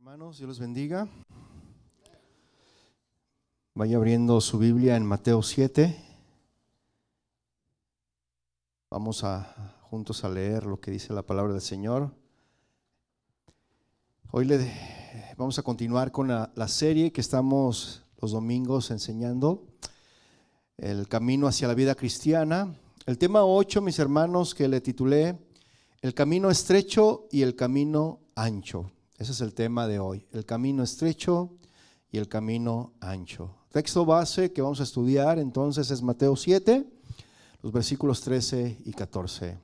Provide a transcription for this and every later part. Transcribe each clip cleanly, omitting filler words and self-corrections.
Hermanos, Dios los bendiga. Vaya abriendo su Biblia en Mateo 7. Vamos juntos a leer lo que dice la palabra del Señor. Hoy vamos a continuar con la serie que estamos los domingos enseñando, el camino hacia la vida cristiana. El tema 8, mis hermanos, que le titulé El camino estrecho y el camino ancho. Ese es el tema de hoy, el camino estrecho y el camino ancho. Texto base que vamos a estudiar entonces es Mateo 7, los versículos 13 y 14.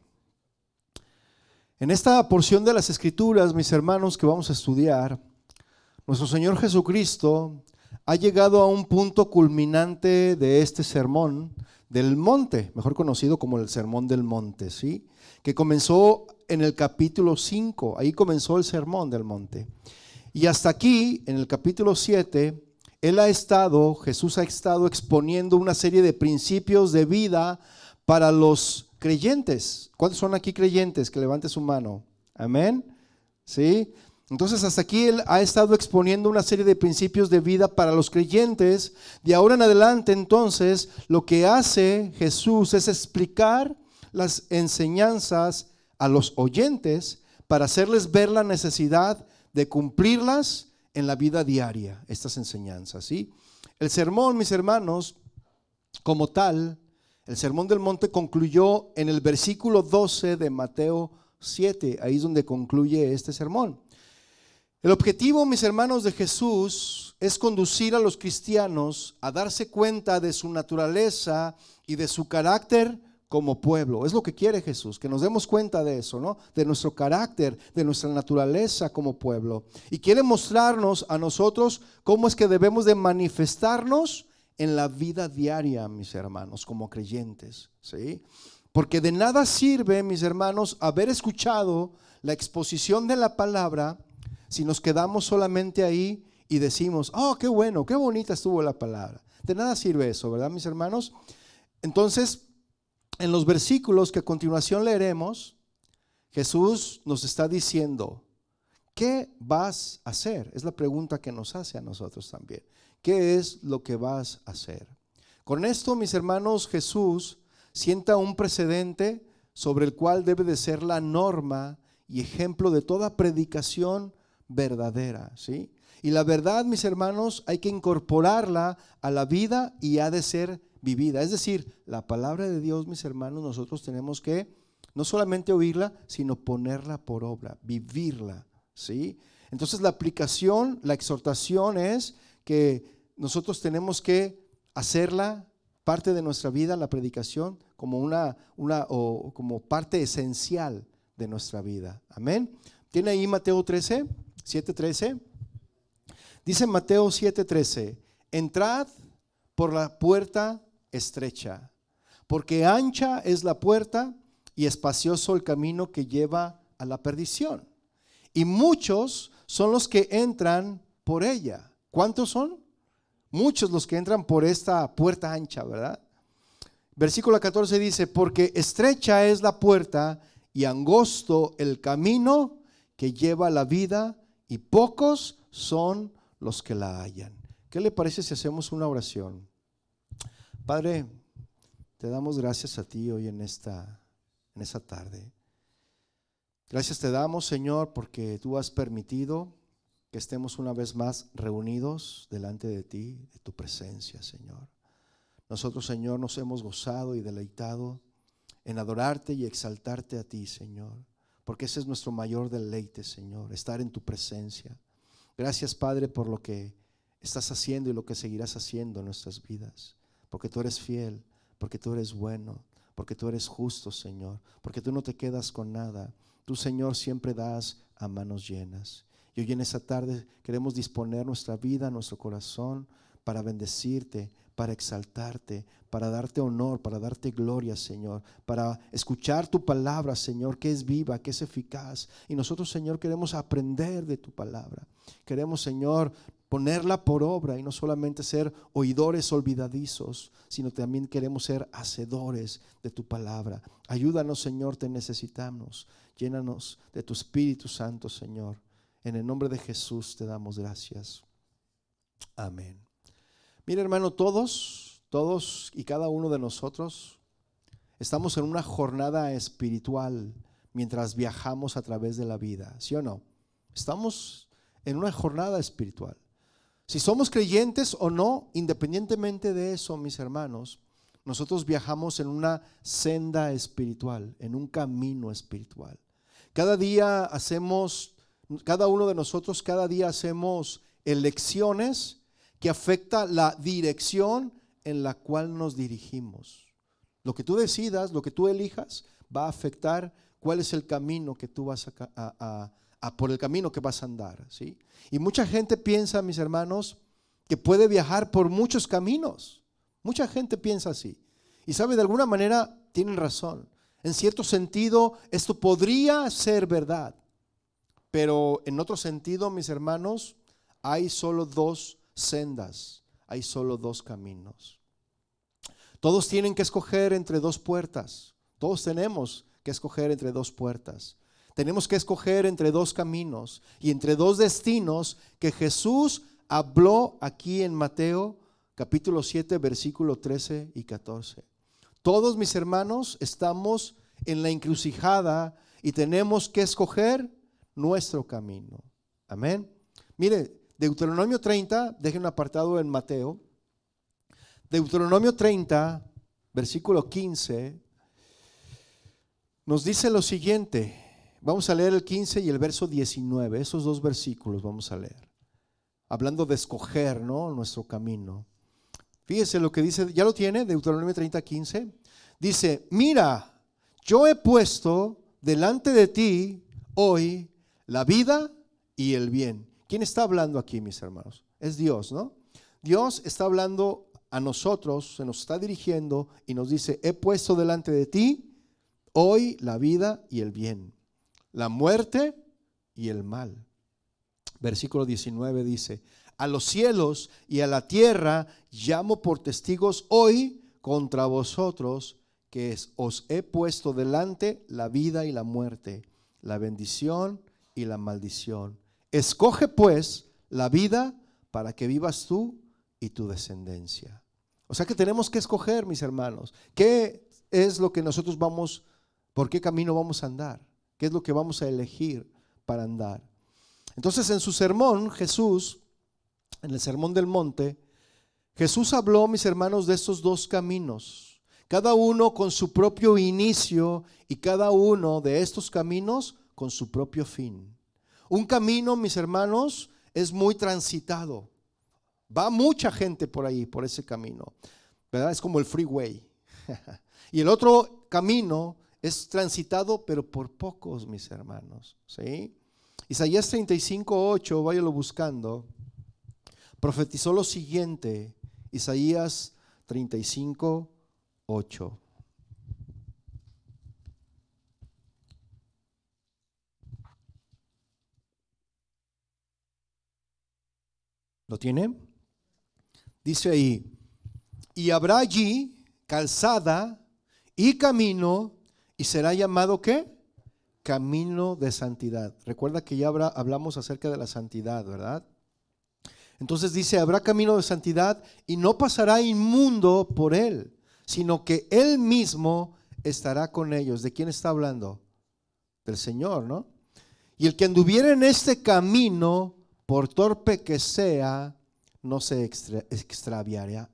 En esta porción de las Escrituras, mis hermanos, que vamos a estudiar, nuestro Señor Jesucristo ha llegado a un punto culminante de este sermón del monte, mejor conocido como el Sermón del Monte, ¿sí? Que comenzó en el capítulo 5, ahí comenzó el Sermón del Monte. Y hasta aquí, en el capítulo 7, Jesús ha estado exponiendo una serie de principios de vida para los creyentes. ¿Cuántos son aquí creyentes? Que levante su mano. Amén. ¿Sí? Entonces hasta aquí Él ha estado exponiendo una serie de principios de vida para los creyentes. De ahora en adelante, entonces, lo que hace Jesús es explicar las enseñanzas a los oyentes para hacerles ver la necesidad de cumplirlas en la vida diaria, estas enseñanzas, ¿sí? El sermón, mis hermanos, como tal, el Sermón del Monte concluyó en el versículo 12 de Mateo 7, ahí es donde concluye este sermón. El objetivo, mis hermanos, de Jesús es conducir a los cristianos a darse cuenta de su naturaleza y de su carácter como pueblo. Es lo que quiere Jesús, que nos demos cuenta de eso, ¿no? De nuestro carácter, de nuestra naturaleza como pueblo. Y quiere mostrarnos a nosotros cómo es que debemos de manifestarnos en la vida diaria, mis hermanos, como creyentes, ¿sí? Porque de nada sirve, mis hermanos, haber escuchado la exposición de la palabra si nos quedamos solamente ahí y decimos, oh, qué bueno, qué bonita estuvo la palabra. De nada sirve eso, ¿verdad, mis hermanos? Entonces, en los versículos que a continuación leeremos, Jesús nos está diciendo, ¿qué vas a hacer? Es la pregunta que nos hace a nosotros también. ¿Qué es lo que vas a hacer? Con esto, mis hermanos, Jesús sienta un precedente sobre el cual debe de ser la norma y ejemplo de toda predicación verdadera, ¿sí? Y la verdad, mis hermanos, hay que incorporarla a la vida y ha de ser vivida. Es decir, la palabra de Dios, mis hermanos, nosotros tenemos que no solamente oírla, sino ponerla por obra, vivirla, ¿sí? Entonces la aplicación, la exhortación es que nosotros tenemos que hacerla parte de nuestra vida, la predicación, como como parte esencial de nuestra vida. Amén. ¿Tiene ahí Mateo 13, 7:13? Dice Mateo 7:13, entrad por la puerta estrecha, porque ancha es la puerta y espacioso el camino que lleva a la perdición, y muchos son los que entran por ella. ¿Cuántos son? Muchos los que entran por esta puerta ancha, ¿verdad? Versículo 14 dice, porque estrecha es la puerta y angosto el camino que lleva a la vida, y pocos son los que la hallan. ¿Qué le parece si hacemos una oración? Padre, te damos gracias a ti hoy en esta tarde. Gracias te damos, Señor, porque tú has permitido que estemos una vez más reunidos delante de ti, de tu presencia, Señor. Nosotros, Señor, nos hemos gozado y deleitado en adorarte y exaltarte a ti, Señor, porque ese es nuestro mayor deleite, Señor, estar en tu presencia. Gracias, Padre, por lo que estás haciendo y lo que seguirás haciendo en nuestras vidas, porque tú eres fiel, porque tú eres bueno, porque tú eres justo, Señor, porque tú no te quedas con nada. Tú, Señor, siempre das a manos llenas. Y hoy en esta tarde queremos disponer nuestra vida, nuestro corazón para bendecirte, para exaltarte, para darte honor, para darte gloria, Señor, para escuchar tu palabra, Señor, que es viva, que es eficaz. Y nosotros, Señor, queremos aprender de tu palabra. Queremos, Señor, ponerla por obra y no solamente ser oidores olvidadizos, sino también queremos ser hacedores de tu palabra. Ayúdanos, Señor, te necesitamos. Llénanos de tu Espíritu Santo, Señor. En el nombre de Jesús te damos gracias. Amén. Mira, hermano, todos y cada uno de nosotros estamos en una jornada espiritual mientras viajamos a través de la vida, ¿sí o no? Estamos en una jornada espiritual. Si somos creyentes o no, independientemente de eso, mis hermanos, nosotros viajamos en una senda espiritual, en un camino espiritual. Cada uno de nosotros, cada día hacemos elecciones que afectan la dirección en la cual nos dirigimos. Lo que tú decidas, lo que tú elijas, va a afectar cuál es el camino que tú vas por el camino que vas a andar, ¿sí? Y mucha gente piensa, mis hermanos, que puede viajar por muchos caminos. Mucha gente piensa así. Y sabe, de alguna manera tienen razón. En cierto sentido, esto podría ser verdad. Pero en otro sentido, mis hermanos, hay solo dos sendas, hay solo dos caminos. Todos tienen que escoger entre dos puertas. Todos tenemos que escoger entre dos puertas. Tenemos que escoger entre dos caminos y entre dos destinos que Jesús habló aquí en Mateo capítulo 7, versículo 13 y 14. Todos, mis hermanos, estamos en la encrucijada y tenemos que escoger nuestro camino. Amén. Mire, Deuteronomio 30, dejen un apartado en Mateo. Deuteronomio 30, versículo 15, nos dice lo siguiente. Vamos a leer el 15 y el verso 19, esos dos versículos vamos a leer. Hablando de escoger, ¿no?, nuestro camino. Fíjese lo que dice, ¿ya lo tiene? Deuteronomio 30, 15. Dice, mira, yo he puesto delante de ti hoy la vida y el bien. ¿Quién está hablando aquí, mis hermanos? Es Dios, ¿no? Dios está hablando a nosotros, se nos está dirigiendo y nos dice, he puesto delante de ti hoy la vida y el bien, la muerte y el mal. Versículo 19 dice, a los cielos y a la tierra llamo por testigos hoy contra vosotros que os he puesto delante la vida y la muerte, la bendición y la maldición. Escoge pues la vida para que vivas tú y tu descendencia. O sea que tenemos que escoger, mis hermanos, qué es lo que nosotros por qué camino vamos a andar, qué es lo que vamos a elegir para andar. Entonces en su sermón, Jesús, en el sermón del monte, Jesús habló, mis hermanos, de estos dos caminos, cada uno con su propio inicio y cada uno de estos caminos con su propio fin. Un camino, mis hermanos, es muy transitado. Va mucha gente por ahí, por ese camino, ¿verdad? Es como el freeway. Y el otro camino es transitado, pero por pocos, mis hermanos, ¿sí? Isaías 35:8, váyalo buscando, profetizó lo siguiente. Isaías 35:8. ¿Lo tiene? Dice ahí, y habrá allí calzada y camino, y será llamado ¿qué? Camino de santidad. Recuerda que ya hablamos acerca de la santidad, ¿verdad? Entonces dice, habrá camino de santidad y no pasará inmundo por él, sino que él mismo estará con ellos. ¿De quién está hablando? Del Señor, ¿no? Y el que anduviera en este camino, por torpe que sea, no se extraviará,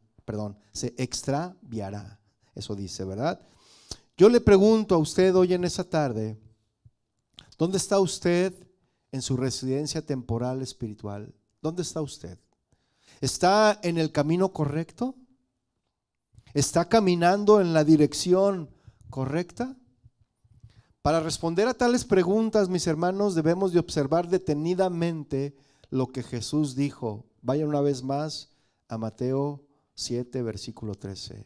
se extraviará. Eso dice, ¿verdad? Yo le pregunto a usted hoy en esta tarde, ¿dónde está usted en su residencia temporal espiritual? ¿Dónde está usted? ¿Está en el camino correcto? ¿Está caminando en la dirección correcta? Para responder a tales preguntas, mis hermanos, debemos de observar detenidamente lo que Jesús dijo. Vaya una vez más a Mateo 7, versículo 13.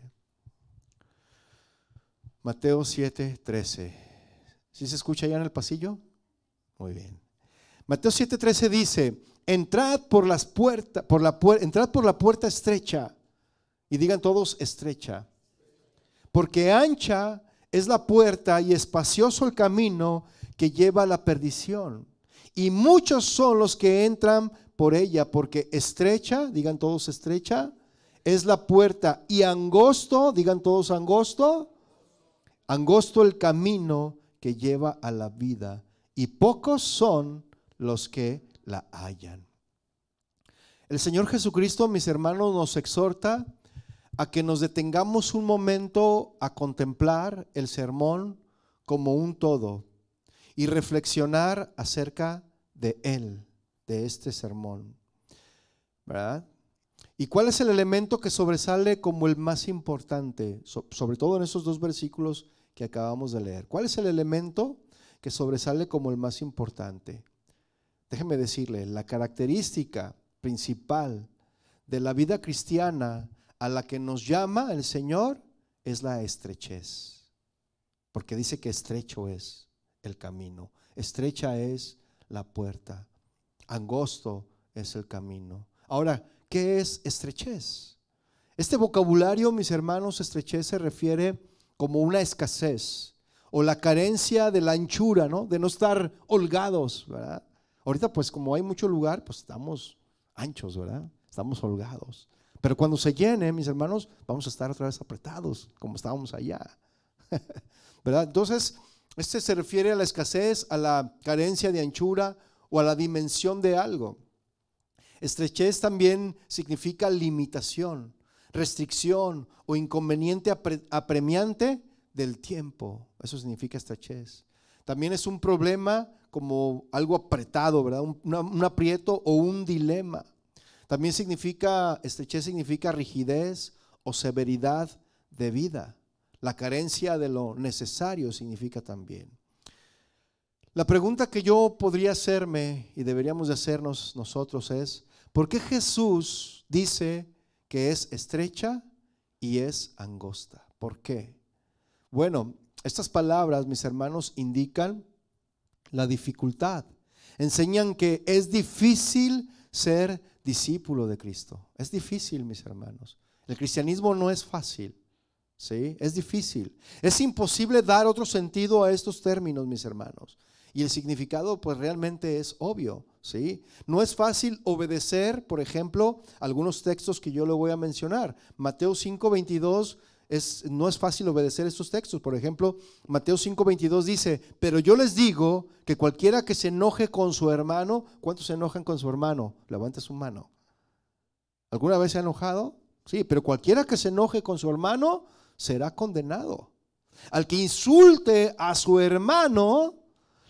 Mateo 7, 13. ¿Sí se escucha allá en el pasillo? Muy bien. Mateo 7, 13 dice, entrad por la puerta estrecha, y digan todos estrecha, porque ancha es la puerta y espacioso el camino que lleva a la perdición, y muchos son los que entran por ella, porque estrecha, digan todos estrecha, es la puerta, y angosto, digan todos angosto, angosto el camino que lleva a la vida, y pocos son los que la hallan. El Señor Jesucristo, mis hermanos, nos exhorta a que nos detengamos un momento a contemplar el sermón como un todo y reflexionar acerca de él, de este sermón, ¿verdad? ¿Y cuál es el elemento que sobresale como el más importante, sobre todo en esos dos versículos que acabamos de leer? ¿Cuál es el elemento que sobresale como el más importante? Déjeme decirle, la característica principal de la vida cristiana a la que nos llama el Señor es la estrechez, porque dice que estrecho es el camino, estrecha es la puerta, angosto es el camino. Ahora, ¿qué es estrechez? Este vocabulario, mis hermanos, estrechez se refiere como una escasez o la carencia de la anchura, ¿no? De no estar holgados, ¿verdad? Ahorita pues como hay mucho lugar, pues estamos anchos, ¿verdad? Estamos holgados. Pero cuando se llene, mis hermanos, vamos a estar otra vez apretados, como estábamos allá, ¿verdad? Entonces, este se refiere a la escasez, a la carencia de anchura o a la dimensión de algo. Estrechez también significa limitación, restricción o inconveniente apremiante del tiempo. Eso significa estrechez. También es un problema como algo apretado, ¿verdad? Un aprieto o un dilema. También estrechez significa rigidez o severidad de vida. La carencia de lo necesario significa también. La pregunta que yo podría hacerme y deberíamos de hacernos nosotros es: ¿por qué Jesús dice que es estrecha y es angosta? ¿Por qué? Bueno, estas palabras, mis hermanos, indican la dificultad. Enseñan que es difícil ser discípulo de Cristo. Es difícil, mis hermanos. El cristianismo no es fácil, ¿sí? Es difícil. Es imposible dar otro sentido a estos términos, mis hermanos. Y el significado pues realmente es obvio, ¿sí? No es fácil obedecer, por ejemplo, algunos textos que yo le voy a mencionar. Mateo 5:22 no es fácil obedecer estos textos. Por ejemplo, Mateo 5:22 dice: pero yo les digo que cualquiera que se enoje con su hermano. ¿Cuántos se enojan con su hermano? Levante su mano. ¿Alguna vez se ha enojado? Sí, pero cualquiera que se enoje con su hermano será condenado. Al que insulte a su hermano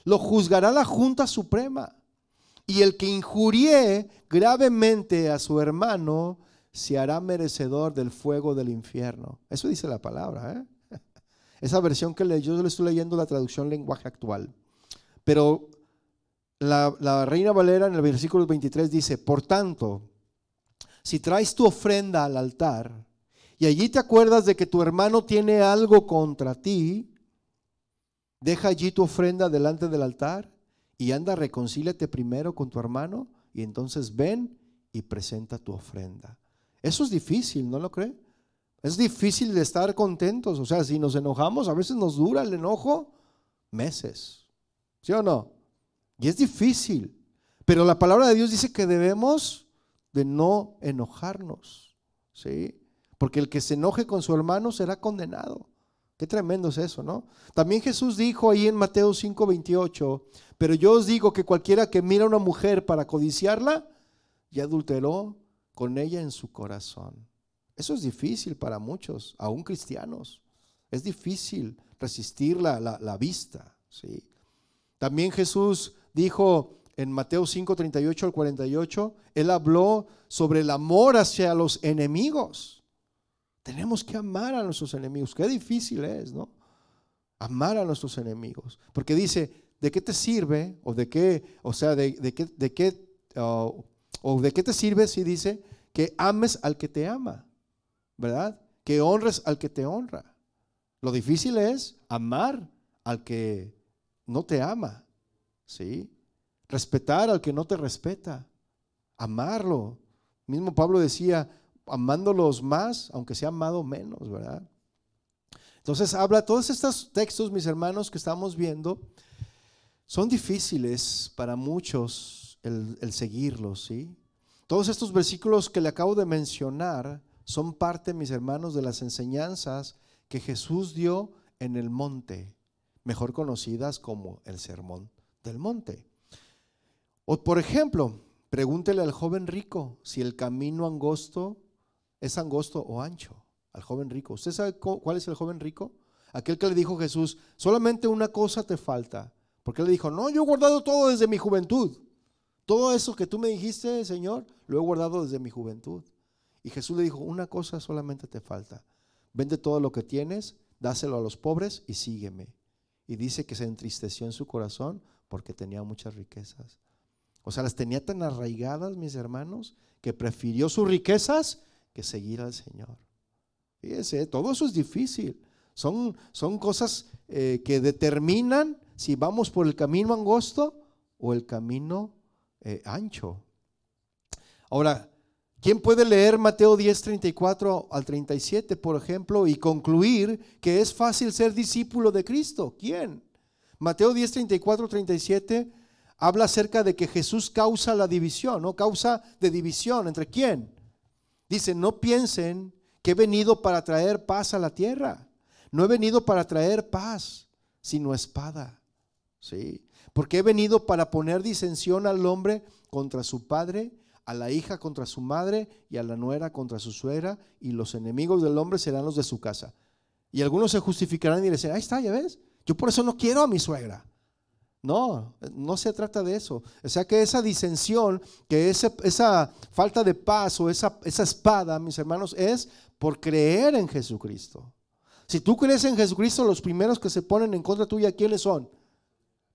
lo juzgará la Junta Suprema, y el que injurie gravemente a su hermano se hará merecedor del fuego del infierno. Eso dice la palabra, ¿eh? Esa versión que yo le estoy leyendo, la traducción lenguaje actual. Pero la Reina Valera en el versículo 23 dice: por tanto, si traes tu ofrenda al altar y allí te acuerdas de que tu hermano tiene algo contra ti, deja allí tu ofrenda delante del altar y anda, reconcíliate primero con tu hermano y entonces ven y presenta tu ofrenda. Eso es difícil, ¿no lo cree? Es difícil de estar contentos. O sea, si nos enojamos, a veces nos dura el enojo meses, ¿sí o no? Y es difícil, pero la palabra de Dios dice que debemos de no enojarnos, ¿sí? Porque el que se enoje con su hermano será condenado. Qué tremendo es eso, ¿no? También Jesús dijo ahí en Mateo 5:28: pero yo os digo que cualquiera que mira a una mujer para codiciarla, ya adulteró con ella en su corazón. Eso es difícil para muchos, aún cristianos. Es difícil resistir la vista, ¿sí? También Jesús dijo en Mateo 5:38 al 48, Él habló sobre el amor hacia los enemigos. Tenemos que amar a nuestros enemigos. Qué difícil es, ¿no? Amar a nuestros enemigos. Porque dice: ¿de qué te sirve? O de qué, o sea, de qué te sirve si dice que ames al que te ama, ¿verdad? Que honres al que te honra. Lo difícil es amar al que no te ama, ¿sí? Respetar al que no te respeta. Amarlo. Mismo Pablo decía: amándolos más, aunque sea amado menos, ¿verdad? Entonces habla todos estos textos, mis hermanos, que estamos viendo, son difíciles para muchos el seguirlos, ¿sí? Todos estos versículos que le acabo de mencionar son parte, mis hermanos, de las enseñanzas que Jesús dio en el monte, mejor conocidas como el Sermón del Monte. O por ejemplo, pregúntele al joven rico si el camino angosto es angosto o ancho. Al joven rico. ¿Usted sabe cuál es el joven rico? Aquel que le dijo a Jesús, solamente una cosa te falta. Porque él le dijo, no, yo he guardado todo desde mi juventud. Todo eso que tú me dijiste, Señor, lo he guardado desde mi juventud. Y Jesús le dijo, una cosa solamente te falta. Vende todo lo que tienes, dáselo a los pobres y sígueme. Y dice que se entristeció en su corazón porque tenía muchas riquezas. O sea, las tenía tan arraigadas, mis hermanos, que prefirió sus riquezas que seguir al Señor. Fíjese, todo eso es difícil. Son cosas que determinan si vamos por el camino angosto o el camino ancho. Ahora, ¿quién puede leer Mateo 10, 34 al 37, por ejemplo, y concluir que es fácil ser discípulo de Cristo? ¿Quién? Mateo 10, 34, 37 habla acerca de que Jesús causa la división, ¿no? Causa de división. ¿Entre quién? Dice, no piensen que he venido para traer paz a la tierra. No he venido para traer paz, sino espada. ¿Sí? Porque he venido para poner disensión al hombre contra su padre, a la hija contra su madre y a la nuera contra su suegra, y los enemigos del hombre serán los de su casa. Y algunos se justificarán y dirán, ahí está, ya ves, yo por eso no quiero a mi suegra. No, no se trata de eso. O sea que esa disensión, que esa falta de paz o esa espada, mis hermanos, es por creer en Jesucristo. Si tú crees en Jesucristo, los primeros que se ponen en contra tuya, ¿quiénes son?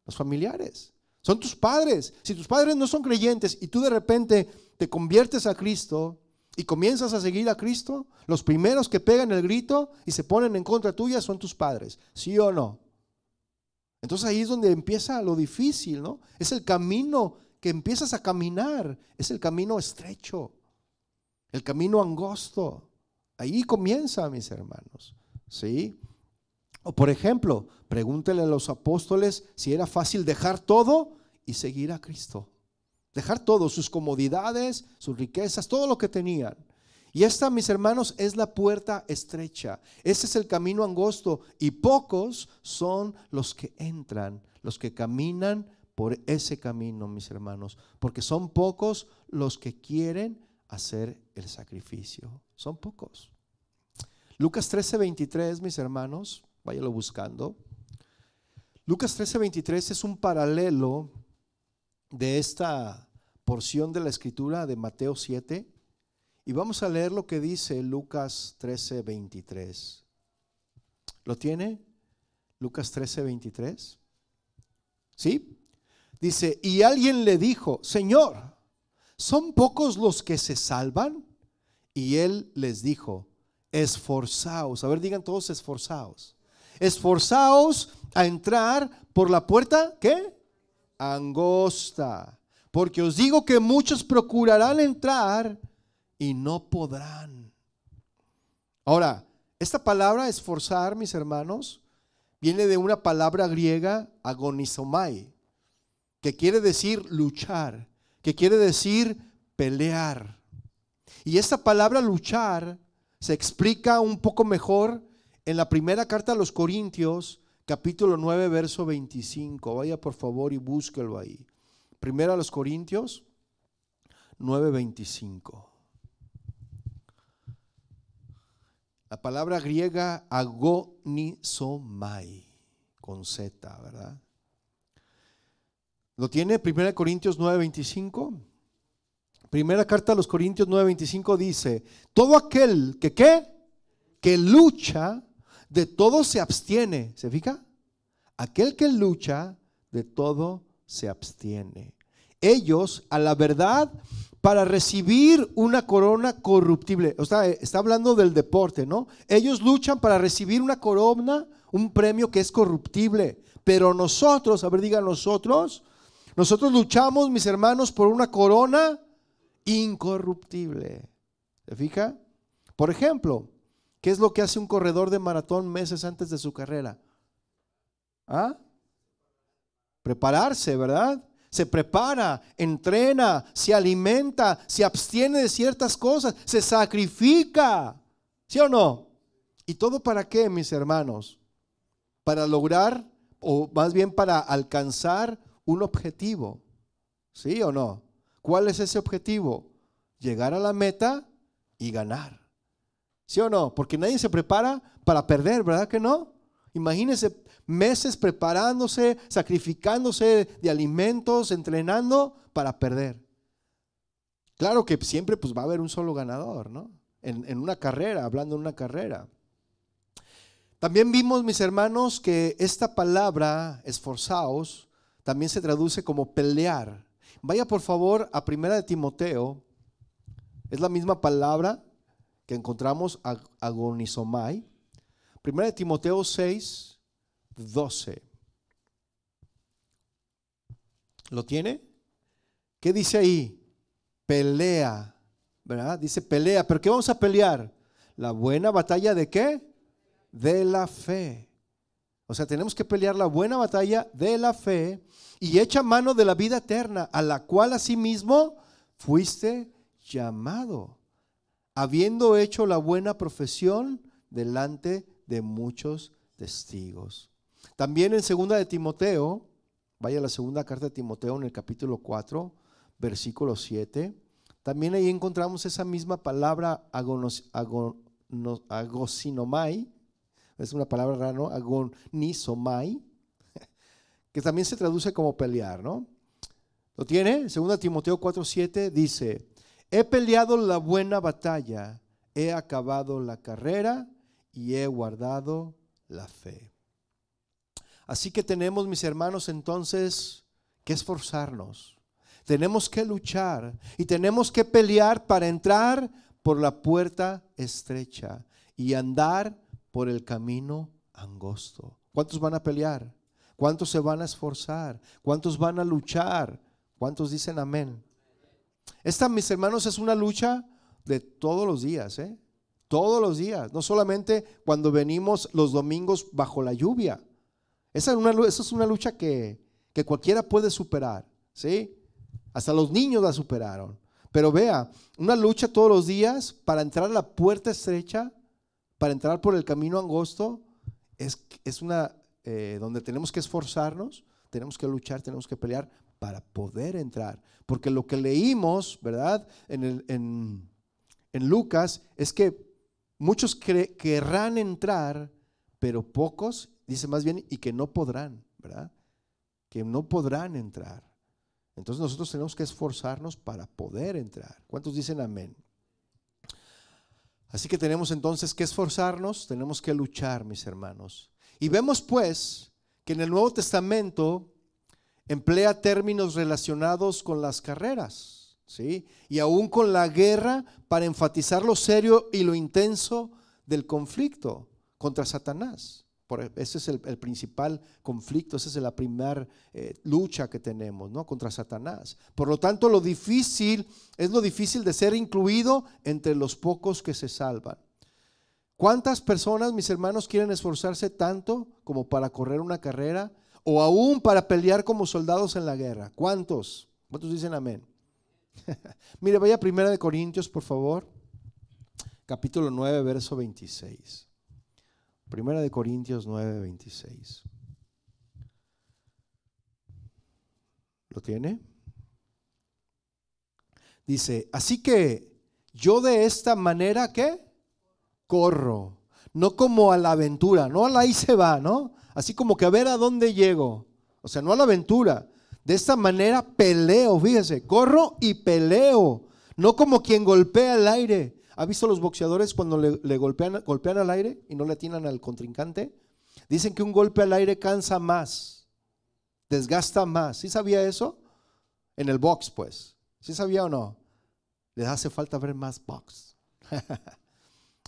Los familiares, son tus padres. Si tus padres no son creyentes y tú de repente te conviertes a Cristo y comienzas a seguir a Cristo, los primeros que pegan el grito y se ponen en contra tuya son tus padres, ¿sí o no? Entonces ahí es donde empieza lo difícil, ¿no? Es el camino que empiezas a caminar, es el camino estrecho, el camino angosto. Ahí comienza, mis hermanos, ¿sí? O por ejemplo, pregúntele a los apóstoles si era fácil dejar todo y seguir a Cristo. Dejar todo, sus comodidades, sus riquezas, todo lo que tenían. Y esta, mis hermanos, es la puerta estrecha. Ese es el camino angosto y pocos son los que entran, los que caminan por ese camino, mis hermanos, porque son pocos los que quieren hacer el sacrificio. Son pocos. Lucas 13:23, mis hermanos, váyalo buscando. Lucas 13:23 es un paralelo de esta porción de la escritura de Mateo 7. Y vamos a leer lo que dice Lucas 13:23. ¿Lo tiene? Lucas 13:23. ¿Sí? Dice, y alguien le dijo, Señor, ¿son pocos los que se salvan? Y él les dijo, esforzaos. A ver, digan todos, esforzaos. Esforzaos a entrar por la puerta, ¿qué? Angosta. Porque os digo que muchos procurarán entrar y no podrán. Ahora, esta palabra esforzar, mis hermanos, viene de una palabra griega, agonizomai, que quiere decir luchar, que quiere decir pelear. Y esta palabra luchar se explica un poco mejor en la primera carta a los Corintios, capítulo 9, verso 25. Vaya por favor y búsquelo ahí. Primera a los Corintios 9:25. La palabra griega agonizomai, con Z, ¿verdad? ¿Lo tiene? 1 Corintios 9:25. Primera carta a los Corintios 9:25 dice, todo aquel que ¿qué? Que lucha, de todo se abstiene. ¿Se fija? Aquel que lucha, de todo se abstiene. Ellos, a la verdad, para recibir una corona corruptible. O sea, está hablando del deporte, ¿no? Ellos luchan para recibir una corona, un premio que es corruptible. Pero nosotros, a ver, digan nosotros luchamos, mis hermanos, por una corona incorruptible. ¿Se fija? Por ejemplo, ¿qué es lo que hace un corredor de maratón meses antes de su carrera? ¿Ah? Prepararse, ¿verdad? Se prepara, entrena, se alimenta, se abstiene de ciertas cosas, se sacrifica. ¿Sí o no? ¿Y todo para qué, mis hermanos? Para lograr, o más bien para alcanzar un objetivo. ¿Sí o no? ¿Cuál es ese objetivo? Llegar a la meta y ganar. ¿Sí o no? Porque nadie se prepara para perder, ¿verdad que no? Imagínense meses preparándose, sacrificándose de alimentos, entrenando para perder. Claro que siempre pues va a haber un solo ganador, ¿no? En una carrera, hablando en una carrera. También vimos, mis hermanos, que esta palabra, esforzaos, también se traduce como pelear. Vaya por favor a 1 de Timoteo, es la misma palabra que encontramos, agonizomai. 1 de Timoteo 6, 12. ¿Lo tiene? ¿Qué dice ahí? Pelea, ¿verdad? Dice pelea, ¿pero qué vamos a pelear? La buena batalla ¿de qué? De la fe. O sea, tenemos que pelear la buena batalla de la fe y echa mano de la vida eterna, a la cual asimismo fuiste llamado, habiendo hecho la buena profesión delante de muchos testigos. También en 2 de Timoteo, vaya a la segunda carta de Timoteo en el capítulo 4, versículo 7, también ahí encontramos esa misma palabra agosinomai, es una palabra rara, ¿no? Agonizomai, que también se traduce como pelear, ¿no? ¿Lo tiene? 2 Timoteo 4:7 dice: he peleado la buena batalla, he acabado la carrera y he guardado la fe. Así que tenemos, mis hermanos, entonces que esforzarnos. Tenemos que luchar y tenemos que pelear para entrar por la puerta estrecha y andar por el camino angosto. ¿Cuántos van a pelear? ¿Cuántos se van a esforzar? ¿Cuántos van a luchar? ¿Cuántos dicen amén? Esta, mis hermanos, es una lucha de todos los días, ¿eh? Todos los días, no solamente cuando venimos los domingos bajo la lluvia. Esa es una lucha que cualquiera puede superar, ¿sí? Hasta los niños la superaron. Pero vea, una lucha todos los días para entrar a la puerta estrecha, para entrar por el camino angosto, es una donde tenemos que esforzarnos, tenemos que luchar, tenemos que pelear para poder entrar. Porque lo que leímos, ¿verdad? En Lucas es que muchos querrán entrar, pero pocos, dice más bien, y que no podrán, ¿verdad? Que no podrán entrar. Entonces nosotros tenemos que esforzarnos para poder entrar. ¿Cuántos dicen amén? Así que tenemos entonces que esforzarnos, tenemos que luchar, mis hermanos. Y vemos pues que en el Nuevo Testamento emplea términos relacionados con las carreras, ¿sí? Y aún con la guerra, para enfatizar lo serio y lo intenso del conflicto contra Satanás. Ese es el principal conflicto, esa es la primera lucha que tenemos, ¿no? Contra Satanás. Por lo tanto, lo difícil de ser incluido entre los pocos que se salvan. ¿Cuántas personas, mis hermanos, quieren esforzarse tanto como para correr una carrera o aún para pelear como soldados en la guerra? ¿Cuántos? ¿Cuántos dicen amén? Mire, vaya a 1 Corintios, por favor, capítulo 9, verso 26. 1 Corintios 9, 26. ¿Lo tiene? Dice: así que yo de esta manera, ¿qué? Corro, no como a la aventura, no a la ahí se va, ¿no? Así como que a ver a dónde llego, o sea, no a la aventura. De esta manera peleo, fíjese, corro y peleo, no como quien golpea el aire. ¿Ha visto los boxeadores cuando le golpean al aire y no le atinan al contrincante? Dicen que un golpe al aire cansa más, desgasta más. ¿Sí sabía eso? En el box, pues. ¿Sí sabía o no? Les hace falta ver más box.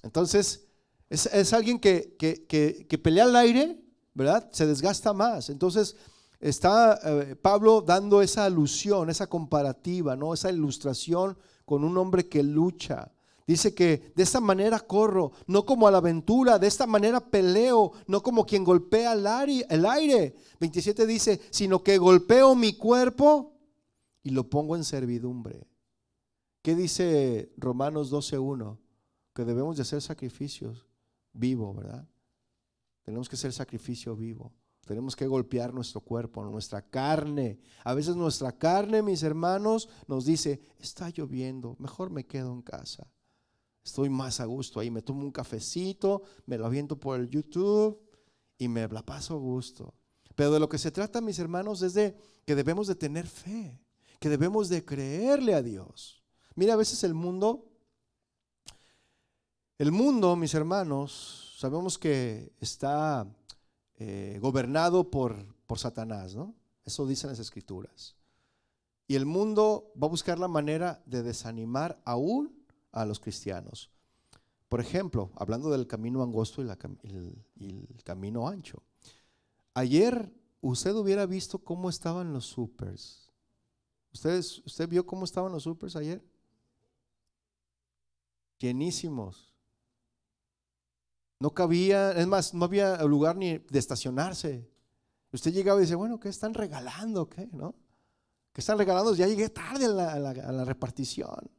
Entonces, es alguien que pelea al aire, ¿verdad? Se desgasta más. Entonces, está Pablo dando esa alusión, esa comparativa, ¿no? Esa ilustración con un hombre que lucha. Dice que de esta manera corro, no como a la aventura, de esta manera peleo, no como quien golpea el aire. 27 dice, sino que golpeo mi cuerpo y lo pongo en servidumbre. ¿Qué dice Romanos 12:1? Que debemos de hacer sacrificios vivo, ¿verdad? Tenemos que hacer sacrificio vivo. Tenemos que golpear nuestro cuerpo, nuestra carne. A veces nuestra carne, mis hermanos, nos dice, está lloviendo, mejor me quedo en casa. Estoy más a gusto ahí, me tomo un cafecito, me lo aviento por el YouTube y me la paso a gusto. Pero de lo que se trata, mis hermanos, es de que debemos de tener fe, que debemos de creerle a Dios. Mira, a veces el mundo, mis hermanos, sabemos que está gobernado por Satanás, ¿no? Eso dicen las escrituras. Y el mundo va a buscar la manera de desanimar aún a los cristianos. Por ejemplo, hablando del camino angosto y el camino ancho. Ayer usted hubiera visto cómo estaban los supers. ¿Usted vio cómo estaban los supers ayer? Llenísimos. No cabía, es más, no había lugar ni de estacionarse. Usted llegaba y dice, bueno, ¿qué están regalando? ¿Qué? ¿No? ¿Qué están regalando? Ya llegué tarde a la repartición.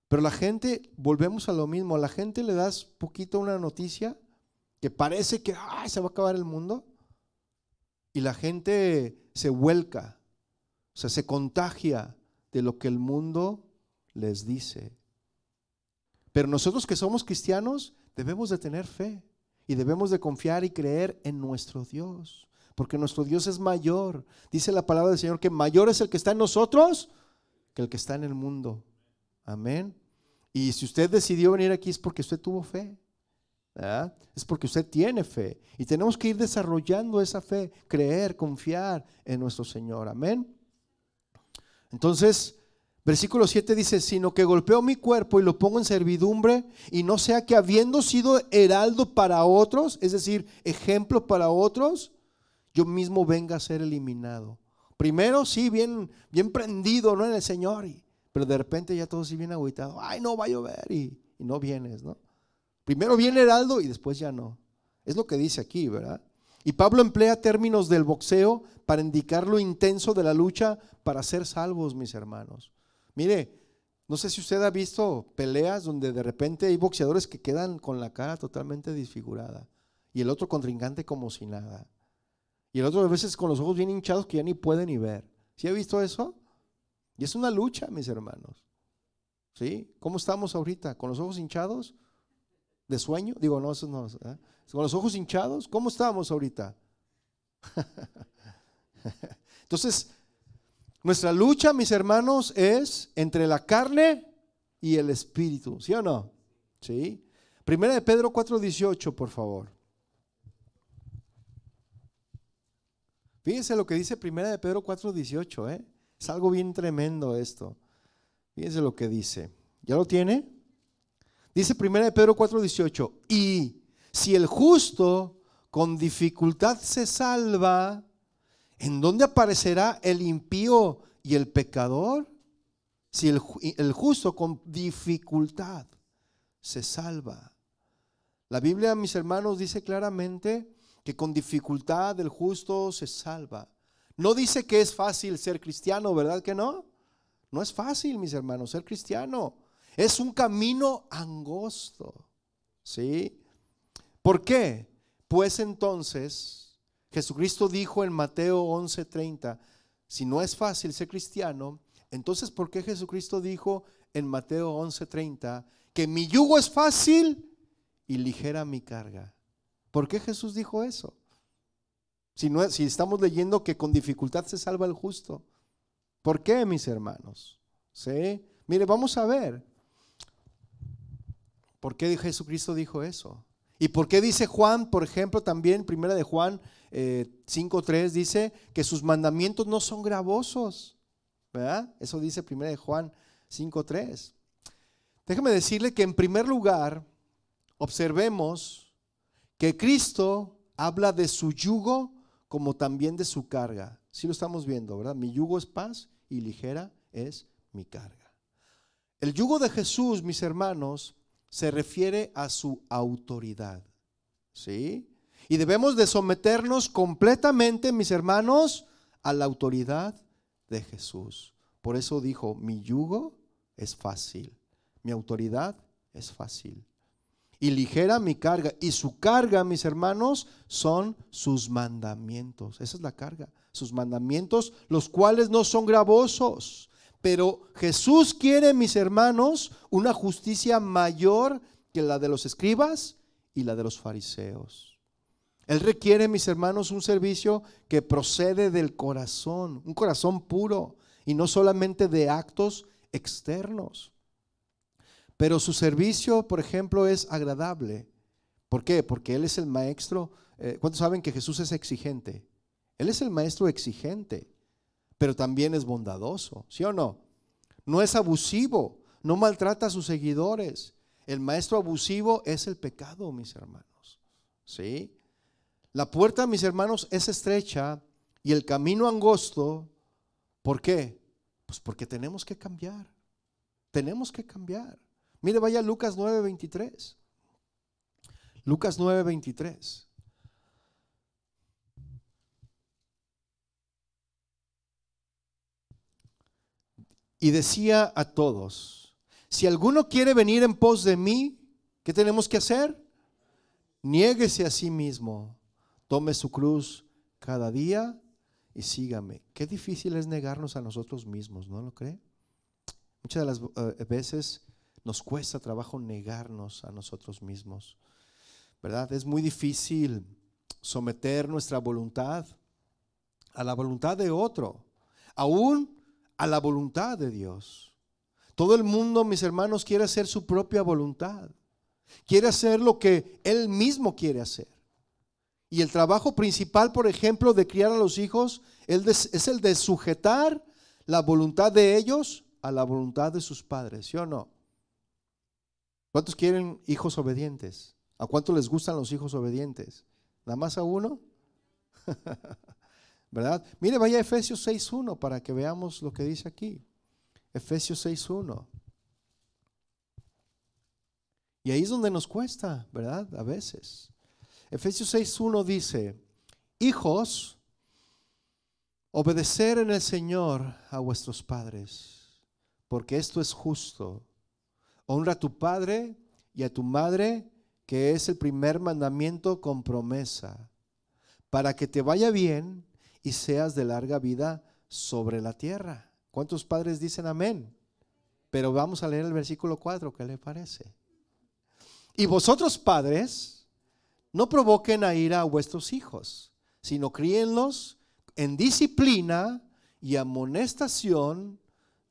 Pero la gente, volvemos a lo mismo, a la gente le das poquito una noticia que parece que se va a acabar el mundo y la gente se vuelca, o sea, se contagia de lo que el mundo les dice. Pero nosotros que somos cristianos debemos de tener fe y debemos de confiar y creer en nuestro Dios, porque nuestro Dios es mayor. Dice la palabra del Señor que mayor es el que está en nosotros que el que está en el mundo. Amén. Y si usted decidió venir aquí es porque usted tuvo fe, ¿verdad? Es porque usted tiene fe y tenemos que ir desarrollando esa fe, creer, confiar en nuestro Señor. Amén. Entonces, versículo 7 dice, sino que golpeo mi cuerpo y lo pongo en servidumbre, y no sea que habiendo sido heraldo para otros, es decir, ejemplo para otros, yo mismo venga a ser eliminado. Primero sí, bien prendido, ¿no?, en el Señor, pero de repente ya todo sí bien agüitado. Ay, no, va a llover y no vienes, ¿no? Primero viene heraldo y después ya no. Es lo que dice aquí, ¿verdad? Y Pablo emplea términos del boxeo para indicar lo intenso de la lucha para ser salvos, mis hermanos. Mire, no sé si usted ha visto peleas donde de repente hay boxeadores que quedan con la cara totalmente desfigurada y el otro contrincante como si nada. Y el otro a veces con los ojos bien hinchados que ya ni puede ni ver. ¿Sí ha visto eso? Y es una lucha, mis hermanos. ¿Sí? ¿Cómo estamos ahorita? ¿Con los ojos hinchados? ¿De sueño? Digo, no, eso no. ¿Eh? ¿Con los ojos hinchados? ¿Cómo estamos ahorita? Entonces, nuestra lucha, mis hermanos, es entre la carne y el espíritu. ¿Sí o no? ¿Sí? Primera de Pedro 4:18, por favor. Fíjense lo que dice Primera de Pedro 4:18, ¿eh? Es algo bien tremendo esto. Fíjense lo que dice. ¿Ya lo tiene? Dice Primera de Pedro 4:18, y si el justo con dificultad se salva, ¿en dónde aparecerá el impío y el pecador? Si el justo con dificultad se salva. La Biblia, mis hermanos, dice claramente que con dificultad el justo se salva. No dice que es fácil ser cristiano, ¿verdad que no? No es fácil, mis hermanos, ser cristiano. Es un camino angosto, ¿sí? ¿Por qué? Pues entonces Jesucristo dijo en Mateo 11:30, si no es fácil ser cristiano, entonces ¿por qué Jesucristo dijo en Mateo 11:30 que mi yugo es fácil y ligera mi carga? ¿Por qué Jesús dijo eso? Si estamos leyendo que con dificultad se salva el justo. ¿Por qué, mis hermanos? ¿Sí? Mire, vamos a ver. ¿Por qué Jesucristo dijo eso? ¿Y por qué dice Juan, por ejemplo, también, primera de Juan 5:3, dice que sus mandamientos no son gravosos? ¿Verdad? Eso dice primera de Juan 5:3. Déjeme decirle que en primer lugar, observemos que Cristo habla de su yugo como también de su carga. Sí lo estamos viendo, ¿verdad? Mi yugo es paz y ligera es mi carga. El yugo de Jesús, mis hermanos, se refiere a su autoridad, ¿sí? Y debemos de someternos completamente, mis hermanos, a la autoridad de Jesús. Por eso dijo, mi yugo es fácil, mi autoridad es fácil y ligera mi carga. Y su carga, mis hermanos, son sus mandamientos. Esa es la carga, sus mandamientos, los cuales no son gravosos. Pero Jesús quiere, mis hermanos, una justicia mayor que la de los escribas y la de los fariseos. Él requiere, mis hermanos, un servicio que procede del corazón, un corazón puro y no solamente de actos externos. Pero su servicio, por ejemplo, es agradable. ¿Por qué? Porque Él es el maestro. ¿Cuántos saben que Jesús es exigente? Él es el maestro exigente, pero también es bondadoso, ¿sí o no? No es abusivo, no maltrata a sus seguidores. El maestro abusivo es el pecado, mis hermanos, ¿sí? La puerta, mis hermanos, es estrecha y el camino angosto. ¿Por qué? Pues porque tenemos que cambiar. Tenemos que cambiar. Mire, vaya a Lucas 9:23. Lucas 9:23. Y decía a todos, si alguno quiere venir en pos de mí, ¿qué tenemos que hacer? Niéguese a sí mismo, tome su cruz cada día y sígame. Qué difícil es negarnos a nosotros mismos, ¿no lo cree? Muchas de las veces nos cuesta trabajo negarnos a nosotros mismos, ¿verdad? Es muy difícil someter nuestra voluntad a la voluntad de otro, aún a la voluntad de Dios. Todo el mundo, mis hermanos, quiere hacer su propia voluntad. Quiere hacer lo que él mismo quiere hacer. Y el trabajo principal, por ejemplo, de criar a los hijos es el de sujetar la voluntad de ellos a la voluntad de sus padres, ¿sí o no? ¿Cuántos quieren hijos obedientes? ¿A cuántos les gustan los hijos obedientes? ¿Nada más a uno? ¿Verdad? Mire, vaya a Efesios 6:1 para que veamos lo que dice aquí. Efesios 6:1. Y ahí es donde nos cuesta, ¿verdad? A veces. Efesios 6:1 dice, hijos, obedecer en el Señor a vuestros padres, porque esto es justo. Honra a tu padre y a tu madre, que es el primer mandamiento con promesa, para que te vaya bien y seas de larga vida sobre la tierra. ¿Cuántos padres dicen amén? Pero vamos a leer el versículo 4, ¿qué le parece? Y vosotros, padres, no provoquen a ira a vuestros hijos, sino críenlos en disciplina y amonestación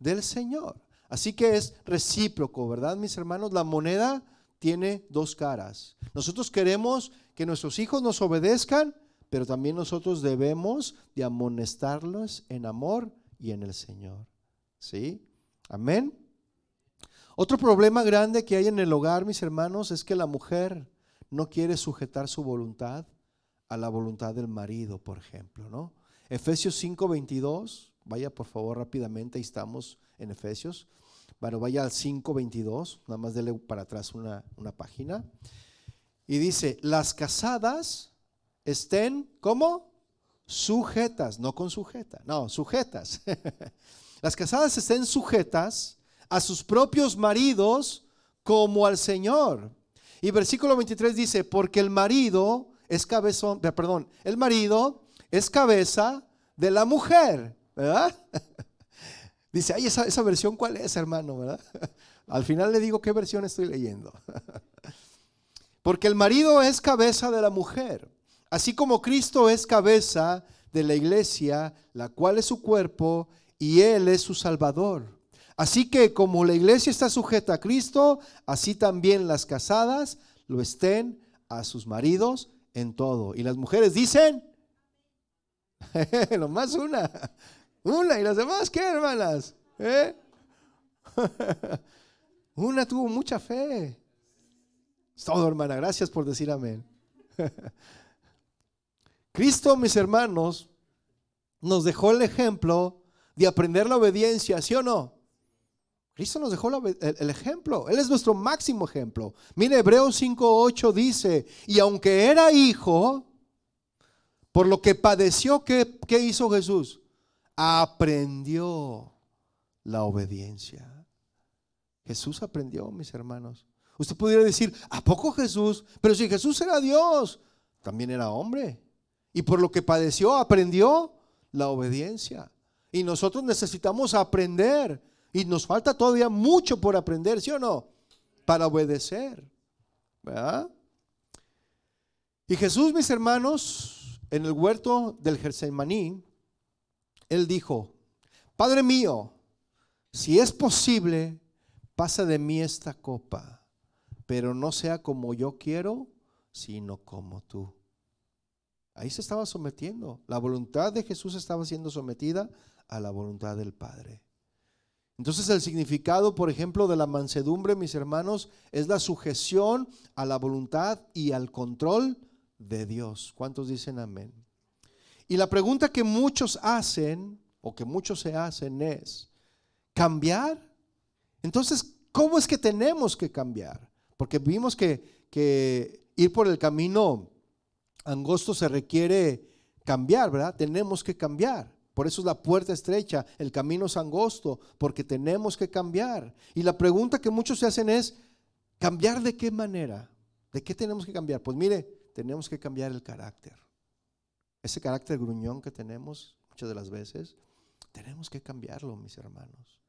del Señor. Así que es recíproco, ¿verdad, mis hermanos? La moneda tiene dos caras. Nosotros queremos que nuestros hijos nos obedezcan, pero también nosotros debemos de amonestarlos en amor y en el Señor. ¿Sí? Amén. Otro problema grande que hay en el hogar, mis hermanos, es que la mujer no quiere sujetar su voluntad a la voluntad del marido, por ejemplo, ¿no? Efesios 5:22, vaya por favor rápidamente, ahí estamos en Efesios. Bueno, vaya al 5:22, nada más dele para atrás una página. Y dice, las casadas estén, ¿cómo? Sujetas, no con sujeta, no, sujetas. Las casadas estén sujetas a sus propios maridos como al Señor. Y versículo 23 dice, porque el marido es cabezón, perdón, el marido es cabeza de la mujer, ¿verdad? Dice, ay, esa versión, ¿cuál es, hermano? ¿Verdad? Al final le digo qué versión estoy leyendo. Porque el marido es cabeza de la mujer, así como Cristo es cabeza de la iglesia, la cual es su cuerpo, y Él es su Salvador. Así que como la iglesia está sujeta a Cristo, así también las casadas lo estén a sus maridos en todo. Y las mujeres dicen, nomás una, y las demás, ¿qué, hermanas? Una tuvo mucha fe. Es todo, hermana, gracias por decir amén. Cristo, mis hermanos, nos dejó el ejemplo de aprender la obediencia, ¿sí o no? Cristo nos dejó el ejemplo. Él es nuestro máximo ejemplo. Mire, Hebreos 5:8 dice, y aunque era hijo, por lo que padeció, ¿qué hizo Jesús? Aprendió la obediencia. Jesús aprendió, mis hermanos. Usted pudiera decir, ¿a poco Jesús? Pero si Jesús era Dios, también era hombre. Y por lo que padeció, aprendió la obediencia. Y nosotros necesitamos aprender. Y nos falta todavía mucho por aprender, ¿sí o no? Para obedecer, ¿verdad? Y Jesús, mis hermanos, en el huerto del Getsemaní, Él dijo, Padre mío, si es posible, pasa de mí esta copa, pero no sea como yo quiero, sino como tú. Ahí se estaba sometiendo. La voluntad de Jesús estaba siendo sometida a la voluntad del Padre. Entonces el significado, por ejemplo, de la mansedumbre, mis hermanos, es la sujeción a la voluntad y al control de Dios. ¿Cuántos dicen amén? Y la pregunta que muchos hacen, o que muchos se hacen, es ¿cambiar? Entonces, ¿cómo es que tenemos que cambiar? Porque vimos que ir por el camino angosto se requiere cambiar, ¿verdad? Tenemos que cambiar. Por eso es la puerta estrecha, el camino es angosto, porque tenemos que cambiar. Y la pregunta que muchos se hacen es, ¿cambiar de qué manera? ¿De qué tenemos que cambiar? Pues mire, tenemos que cambiar el carácter. Ese carácter gruñón que tenemos muchas de las veces, tenemos que cambiarlo, mis hermanos.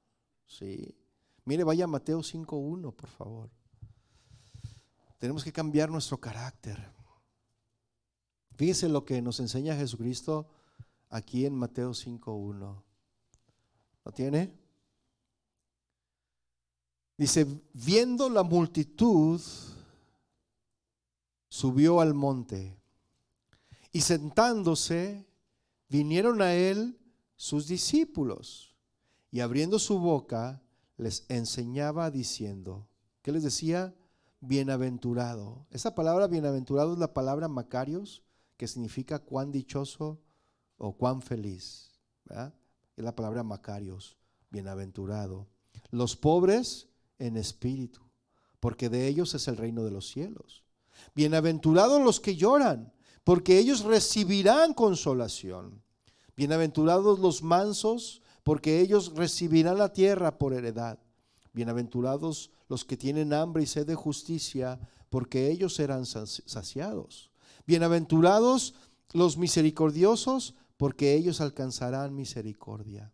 Sí. Mire, vaya a Mateo 5:1, por favor. Tenemos que cambiar nuestro carácter. Fíjese lo que nos enseña Jesucristo aquí en Mateo 5:1. ¿Lo tiene? Dice, viendo la multitud, subió al monte y sentándose, vinieron a él sus discípulos y abriendo su boca, les enseñaba diciendo, ¿qué les decía? Bienaventurado. Esa palabra bienaventurado es la palabra Macarios, que significa cuán dichoso o cuán feliz, ¿verdad? Es la palabra Macarios, bienaventurado. Los pobres en espíritu, porque de ellos es el reino de los cielos. Bienaventurados los que lloran, porque ellos recibirán consolación. Bienaventurados los mansos, porque ellos recibirán la tierra por heredad. Bienaventurados los que tienen hambre y sed de justicia, porque ellos serán saciados. Bienaventurados los misericordiosos, porque ellos alcanzarán misericordia.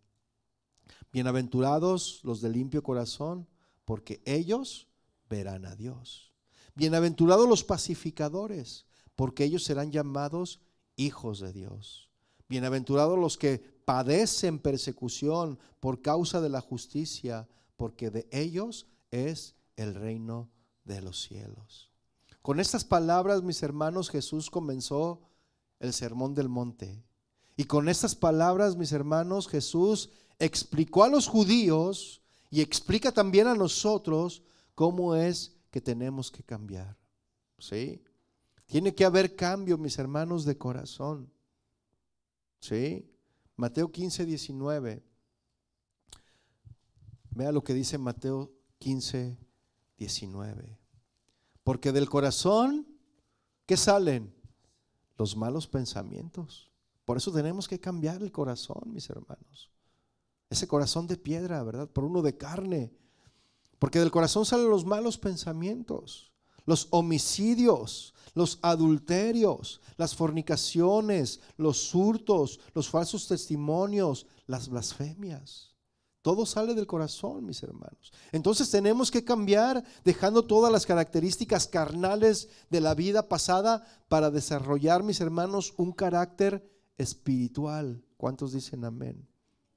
Bienaventurados los de limpio corazón, porque ellos verán a Dios. Bienaventurados los pacificadores, porque ellos serán llamados hijos de Dios. Bienaventurados los que padecen persecución por causa de la justicia, porque de ellos es el reino de los cielos. Con estas palabras, mis hermanos, Jesús comenzó el sermón del monte. Y con estas palabras, mis hermanos, Jesús explicó a los judíos y explica también a nosotros cómo es que tenemos que cambiar. ¿Sí? Tiene que haber cambio, mis hermanos, de corazón. ¿Sí? Mateo 15:19. Vea lo que dice Mateo 15:19. Porque del corazón, ¿qué salen? Los malos pensamientos. Por eso tenemos que cambiar el corazón, mis hermanos. Ese corazón de piedra, ¿verdad? Por uno de carne. Porque del corazón salen los malos pensamientos, los homicidios, los adulterios, las fornicaciones, los hurtos, los falsos testimonios, las blasfemias. Todo sale del corazón, mis hermanos. Entonces tenemos que cambiar, dejando todas las características carnales de la vida pasada para desarrollar, mis hermanos, un carácter espiritual. ¿Cuántos dicen amén?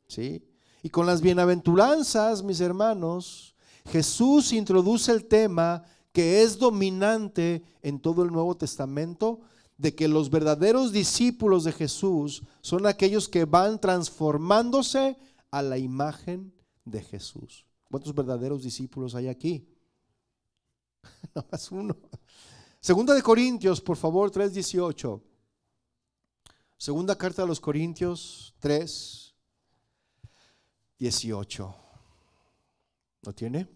¿Sí? Y con las bienaventuranzas, mis hermanos, Jesús introduce el tema que es dominante en todo el Nuevo Testamento, de que los verdaderos discípulos de Jesús son aquellos que van transformándose a la imagen de Jesús. ¿Cuántos verdaderos discípulos hay aquí? No más uno. Segunda de Corintios, por favor, 3:18. Segunda carta a los Corintios 3:18. ¿Lo tiene?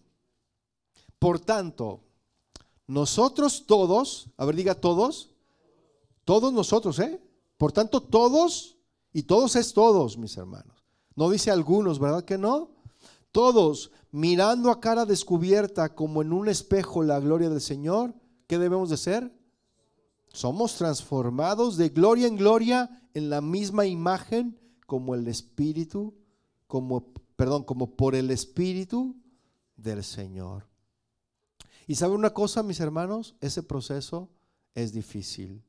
Por tanto, nosotros todos, a ver, diga todos nosotros, Por tanto, todos, y todos es todos, mis hermanos. No dice algunos, ¿verdad que no? Todos, mirando a cara descubierta como en un espejo la gloria del Señor, ¿qué debemos de ser? Somos transformados de gloria en gloria en la misma imagen como el Espíritu, como por el Espíritu del Señor. Y ¿sabe una cosa, mis hermanos? Ese proceso es difícil.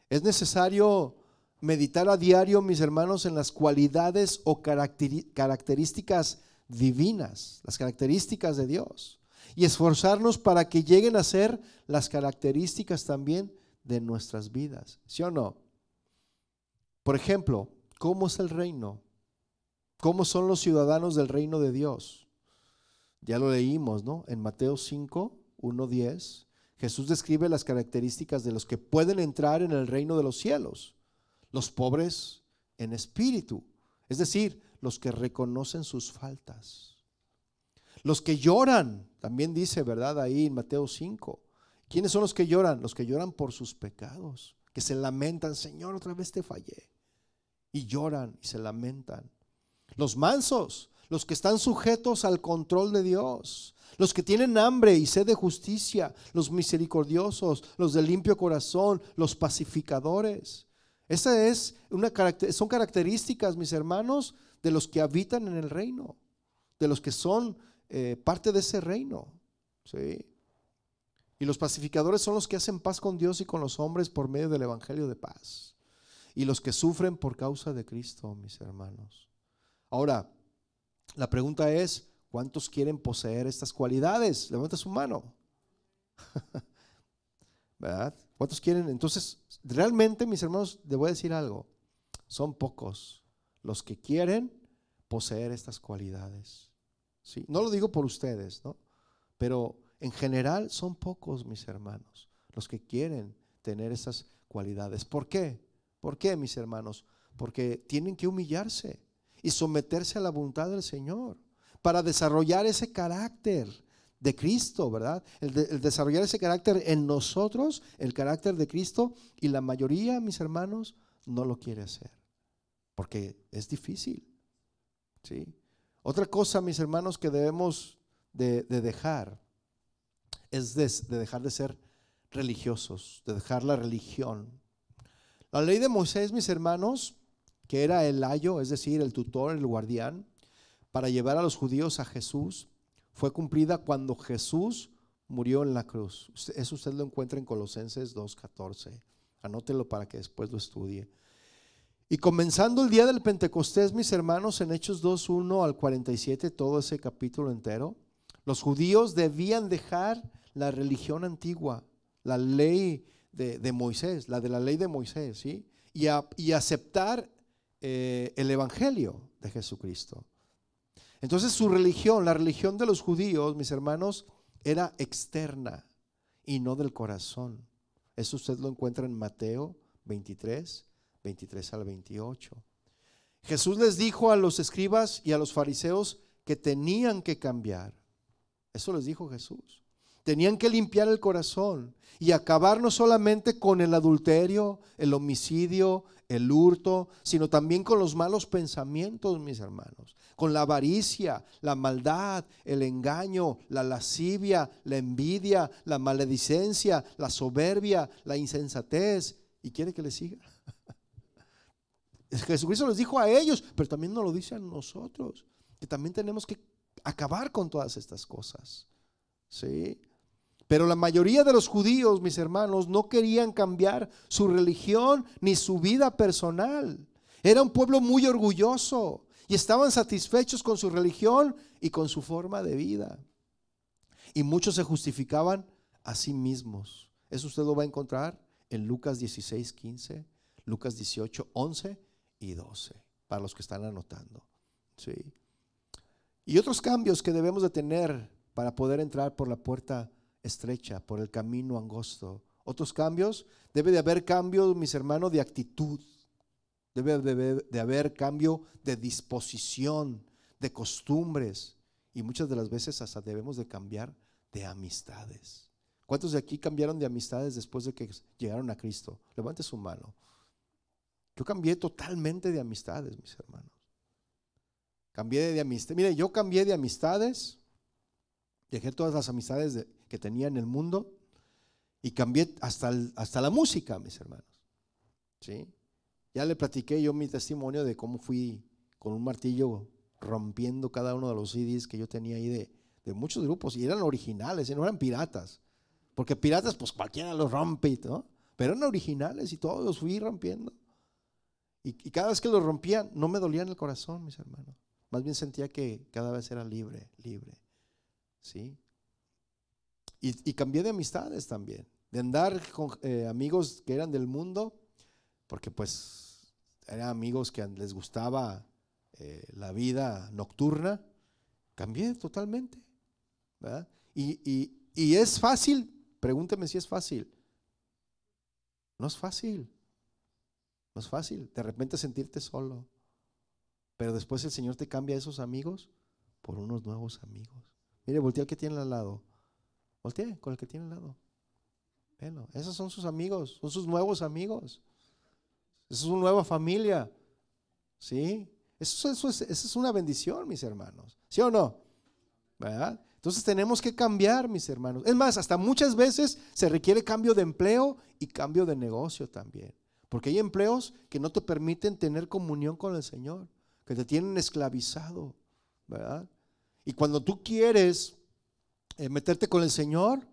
Es necesario meditar a diario, mis hermanos, en las cualidades o características divinas, las características de Dios, y esforzarnos para que lleguen a ser las características también de nuestras vidas, ¿sí o no? Por ejemplo, ¿cómo es el reino? ¿Cómo son los ciudadanos del reino de Dios? Ya lo leímos, ¿no? En Mateo 5, 1-10, Jesús describe las características de los que pueden entrar en el reino de los cielos: los pobres en espíritu, es decir, los que reconocen sus faltas, los que lloran, también dice, ¿verdad? Ahí en Mateo 5. ¿Quiénes son los que lloran? Los que lloran por sus pecados, que se lamentan: Señor, otra vez te fallé. Y lloran y se lamentan. Los mansos, los que están sujetos al control de Dios, los que tienen hambre y sed de justicia, los misericordiosos, los de limpio corazón, los pacificadores. Son características, mis hermanos, de los que habitan en el reino, de los que son parte de ese reino, ¿sí? Y los pacificadores son los que hacen paz con Dios y con los hombres por medio del evangelio de paz, y los que sufren por causa de Cristo, mis hermanos. Ahora, la pregunta es: ¿cuántos quieren poseer estas cualidades? Levanta su mano. ¿Verdad? ¿Cuántos quieren? Entonces, realmente, mis hermanos, les voy a decir algo: son pocos los que quieren poseer estas cualidades, ¿sí? No lo digo por ustedes, ¿no? Pero en general son pocos, mis hermanos, los que quieren tener esas cualidades. ¿Por qué? ¿Por qué, mis hermanos? Porque tienen que humillarse y someterse a la voluntad del Señor para desarrollar ese carácter de Cristo, ¿verdad? El desarrollar ese carácter en nosotros, el carácter de Cristo, y la mayoría, mis hermanos, no lo quiere hacer porque es difícil, ¿sí? Otra cosa, mis hermanos, que debemos de dejar es de dejar de ser religiosos, de dejar la religión. La ley de Moisés, mis hermanos, que era el ayo, es decir, el tutor, el guardián, para llevar a los judíos a Jesús, fue cumplida cuando Jesús murió en la cruz. Eso usted lo encuentra en Colosenses 2:14. Anótelo para que después lo estudie. Y comenzando el día del Pentecostés, mis hermanos, en Hechos 2:1 al 47, todo ese capítulo entero, los judíos debían dejar la religión antigua, la ley de Moisés, la de la ley de Moisés, ¿sí? Y aceptar el evangelio de Jesucristo. Entonces su religión, la religión de los judíos, mis hermanos, era externa y no del corazón. Eso usted lo encuentra en Mateo 23 al 28. Jesús les dijo a los escribas y a los fariseos que tenían que cambiar. Eso les dijo Jesús. Tenían que limpiar el corazón y acabar no solamente con el adulterio, el homicidio, el hurto, sino también con los malos pensamientos, mis hermanos, con la avaricia, la maldad, el engaño, la lascivia, la envidia, la maledicencia, la soberbia, la insensatez. ¿Y quiere que le siga? Jesucristo les dijo a ellos, pero también nos lo dice a nosotros, que también tenemos que acabar con todas estas cosas, ¿sí? Pero la mayoría de los judíos, mis hermanos, no querían cambiar su religión ni su vida personal. Era un pueblo muy orgulloso y estaban satisfechos con su religión y con su forma de vida. Y muchos se justificaban a sí mismos. Eso usted lo va a encontrar en Lucas 16:15, Lucas 18:11 y 12, para los que están anotando, ¿sí? Y otros cambios que debemos de tener para poder entrar por la puerta estrecha, por el camino angosto. Otros cambios: debe de haber cambio, mis hermanos, de actitud. Debe de haber cambio de disposición, de costumbres Y muchas de las veces hasta debemos de cambiar de amistades. ¿Cuántos de aquí cambiaron de amistades después de que llegaron a Cristo? Levante su mano. Yo cambié totalmente de amistades, mis hermanos. Cambié de amistades. Mire, yo cambié de amistades. Dejé todas las amistades que tenía en el mundo y cambié hasta la música, mis hermanos. ¿Sí? Ya le platiqué yo mi testimonio de cómo fui con un martillo rompiendo cada uno de los CDs que yo tenía ahí de muchos grupos, y eran originales, no eran piratas, porque piratas pues cualquiera los rompe, ¿no? Pero eran originales y todos los fui rompiendo. Y cada vez que los rompía no me dolía en el corazón, mis hermanos. Más bien sentía que cada vez era libre. ¿Sí? Y cambié de amistades también, de andar con amigos que eran del mundo, porque pues eran amigos que les gustaba la vida nocturna. Cambié totalmente, ¿verdad? Y es fácil, pregúnteme si es fácil. No es fácil, no es fácil de repente sentirte solo, pero después el Señor te cambia a esos amigos por unos nuevos amigos. Mire, voltea al que tiene al lado. Voltee con el que tiene al lado. Bueno, esos son sus amigos, son sus nuevos amigos. Esa es su nueva familia. ¿Sí? Eso es una bendición, mis hermanos. ¿Sí o no? ¿Verdad? Entonces tenemos que cambiar, mis hermanos. Es más, hasta muchas veces se requiere cambio de empleo y cambio de negocio también. Porque hay empleos que no te permiten tener comunión con el Señor, que te tienen esclavizado, ¿verdad? Y cuando tú quieres meterte con el Señor,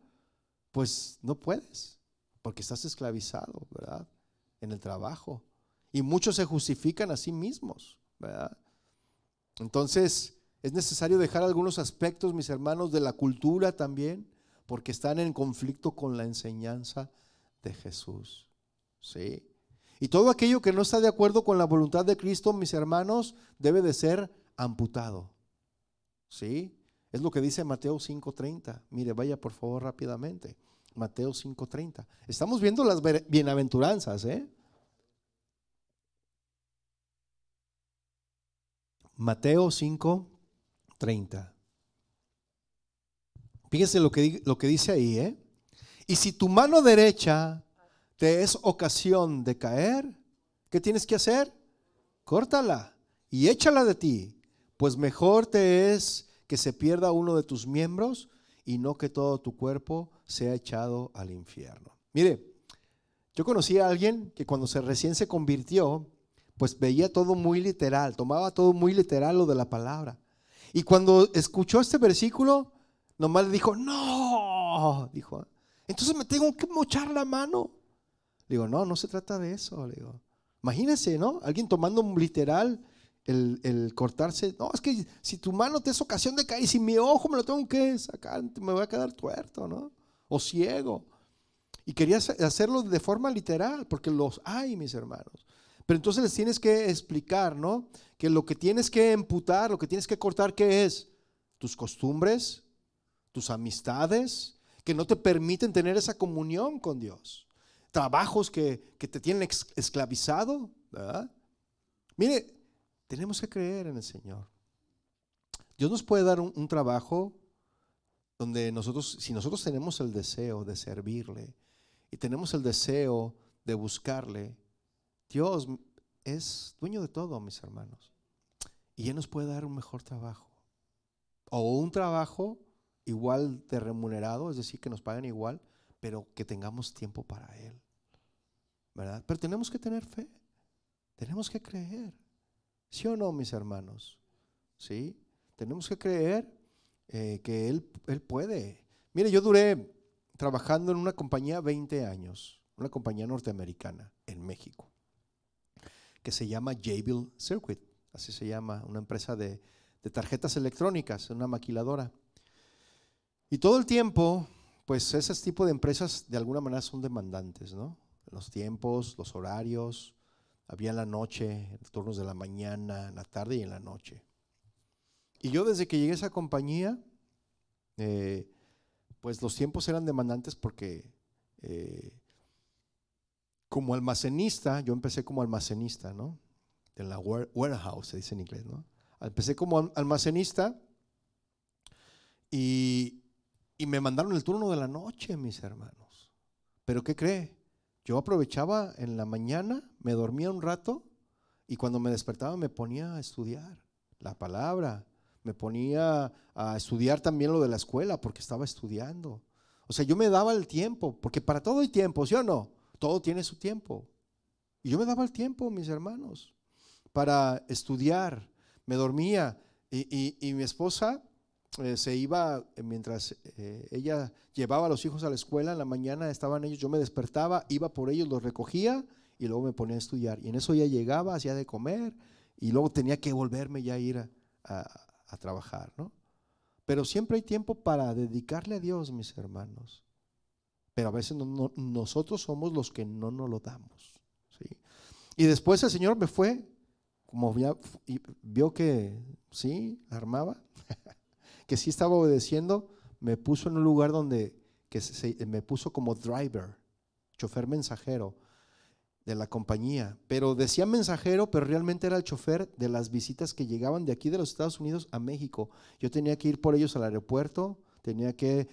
pues no puedes, porque estás esclavizado, ¿verdad? En el trabajo. Y muchos se justifican a sí mismos, ¿verdad? Entonces es necesario dejar algunos aspectos, mis hermanos, de la cultura también, porque están en conflicto con la enseñanza de Jesús. ¿Sí? Y todo aquello que no está de acuerdo con la voluntad de Cristo, mis hermanos, debe de ser amputado. ¿Sí? Es lo que dice Mateo 5:30. Mire, vaya por favor rápidamente. Mateo 5:30. Estamos viendo las bienaventuranzas, ¿eh? Mateo 5:30. Fíjese lo que dice ahí, ¿eh? Y si tu mano derecha te es ocasión de caer, ¿qué tienes que hacer? Córtala y échala de ti, pues mejor te es que se pierda uno de tus miembros y no que todo tu cuerpo sea echado al infierno. Mire, yo conocí a alguien que cuando recién se convirtió, pues veía todo muy literal, tomaba todo muy literal lo de la palabra. Y cuando escuchó este versículo, nomás le dijo, no, dijo, entonces me tengo que mochar la mano. Le digo, no se trata de eso. Le digo, imagínese, ¿no? Alguien tomando literal el cortarse. No, es que si tu mano te es ocasión de caer, si mi ojo me lo tengo que sacar, me voy a quedar tuerto, ¿no? O ciego. Y quería hacerlo de forma literal, porque los hay, mis hermanos. Pero entonces les tienes que explicar, ¿no? Que lo que tienes que amputar, lo que tienes que cortar, ¿qué es? Tus costumbres, tus amistades, que no te permiten tener esa comunión con Dios. Trabajos que te tienen esclavizado, ¿verdad? Mire, tenemos que creer en el Señor. Dios nos puede dar un trabajo donde nosotros, si nosotros tenemos el deseo de servirle y tenemos el deseo de buscarle, Dios es dueño de todo, mis hermanos. Y Él nos puede dar un mejor trabajo. O un trabajo igual de remunerado, es decir, que nos paguen igual, pero que tengamos tiempo para Él, ¿verdad? Pero tenemos que tener fe, tenemos que creer, ¿sí o no, mis hermanos? ¿Sí? Tenemos que creer que Él puede. Mire, yo duré trabajando en una compañía 20 años, una compañía norteamericana en México, que se llama Jabil Circuit, así se llama, una empresa de tarjetas electrónicas, una maquiladora. Y todo el tiempo, pues ese tipo de empresas de alguna manera son demandantes, ¿no? Los tiempos, los horarios, había en la noche, turnos de la mañana, en la tarde y en la noche. Y yo desde que llegué a esa compañía, pues los tiempos eran demandantes porque como almacenista, yo empecé como almacenista, ¿no? En la warehouse, se dice en inglés, ¿no? Empecé como almacenista y, y me mandaron el turno de la noche, mis hermanos. Pero ¿qué cree? Yo aprovechaba en la mañana, me dormía un rato y cuando me despertaba me ponía a estudiar la palabra, me ponía a estudiar también lo de la escuela porque estaba estudiando. O sea, yo me daba el tiempo, porque para todo hay tiempo, ¿sí o no? Todo tiene su tiempo. Y yo me daba el tiempo, mis hermanos, para estudiar. Me dormía y mi esposa se iba, mientras ella llevaba a los hijos a la escuela, en la mañana estaban ellos, yo me despertaba, iba por ellos, los recogía y luego me ponía a estudiar. Y en eso ya llegaba, hacía de comer y luego tenía que volverme ya a ir a trabajar, ¿no? Pero siempre hay tiempo para dedicarle a Dios, mis hermanos. Pero a veces nosotros somos los que no nos lo damos, ¿sí? Y después el Señor me fue, como ya vio que sí, la armaba, que sí estaba obedeciendo, me puso en un lugar donde me puso como driver, chofer mensajero de la compañía, pero decía mensajero, pero realmente era el chofer de las visitas que llegaban de aquí de los Estados Unidos a México. Yo tenía que ir por ellos al aeropuerto, tenía que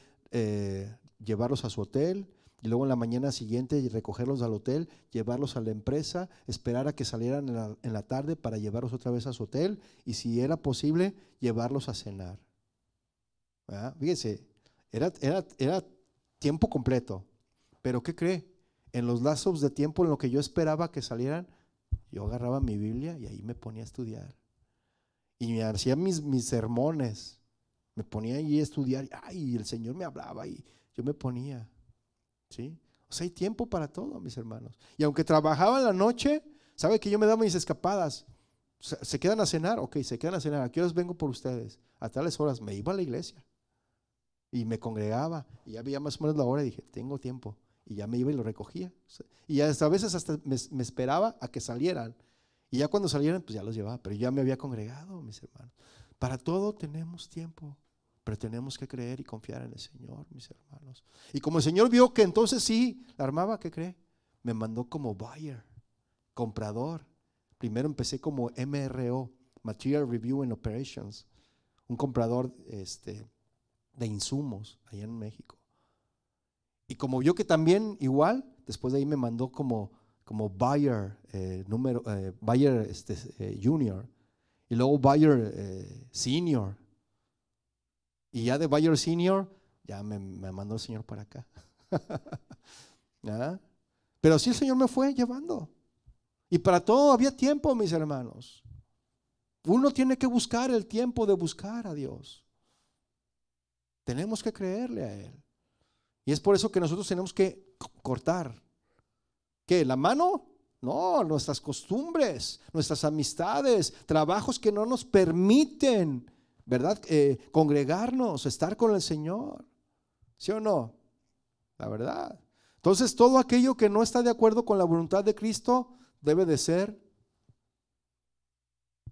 llevarlos a su hotel y luego en la mañana siguiente recogerlos al hotel, llevarlos a la empresa, esperar a que salieran en la tarde para llevarlos otra vez a su hotel y si era posible llevarlos a cenar. ¿Verdad? Fíjese, era tiempo completo, pero ¿qué cree? En los lapsos de tiempo en lo que yo esperaba que salieran, yo agarraba mi Biblia y ahí me ponía a estudiar. Y me hacía mis sermones, me ponía ahí a estudiar, y el Señor me hablaba y yo me ponía, ¿sí? O sea, hay tiempo para todo, mis hermanos. Y aunque trabajaba en la noche, ¿sabe que yo me daba mis escapadas? ¿Se quedan a cenar? Ok, se quedan a cenar. ¿A qué horas vengo por ustedes? A tales horas. Me iba a la iglesia y me congregaba y ya veía más o menos la hora y dije, tengo tiempo. Y ya me iba y lo recogía. Y hasta a veces hasta me esperaba a que salieran. Y ya cuando salieran, pues ya los llevaba. Pero ya me había congregado, mis hermanos. Para todo tenemos tiempo, pero tenemos que creer y confiar en el Señor, mis hermanos. Y como el Señor vio que entonces sí, la armaba, ¿qué cree? Me mandó como buyer, comprador. Primero empecé como MRO, Material Review and Operations, un comprador de insumos allá en México. Y como vio que también igual, después de ahí me mandó como buyer, buyer junior, y luego buyer senior. Y ya de buyer senior, ya me mandó el Señor para acá. ¿Ah? Pero así el Señor me fue llevando. Y para todo había tiempo, mis hermanos. Uno tiene que buscar el tiempo de buscar a Dios. Tenemos que creerle a Él. Y es por eso que nosotros tenemos que cortar. ¿Qué? ¿La mano? No, nuestras costumbres, nuestras amistades, trabajos que no nos permiten, ¿verdad? Congregarnos, estar con el Señor. ¿Sí o no? La verdad. Entonces, todo aquello que no está de acuerdo con la voluntad de Cristo debe de ser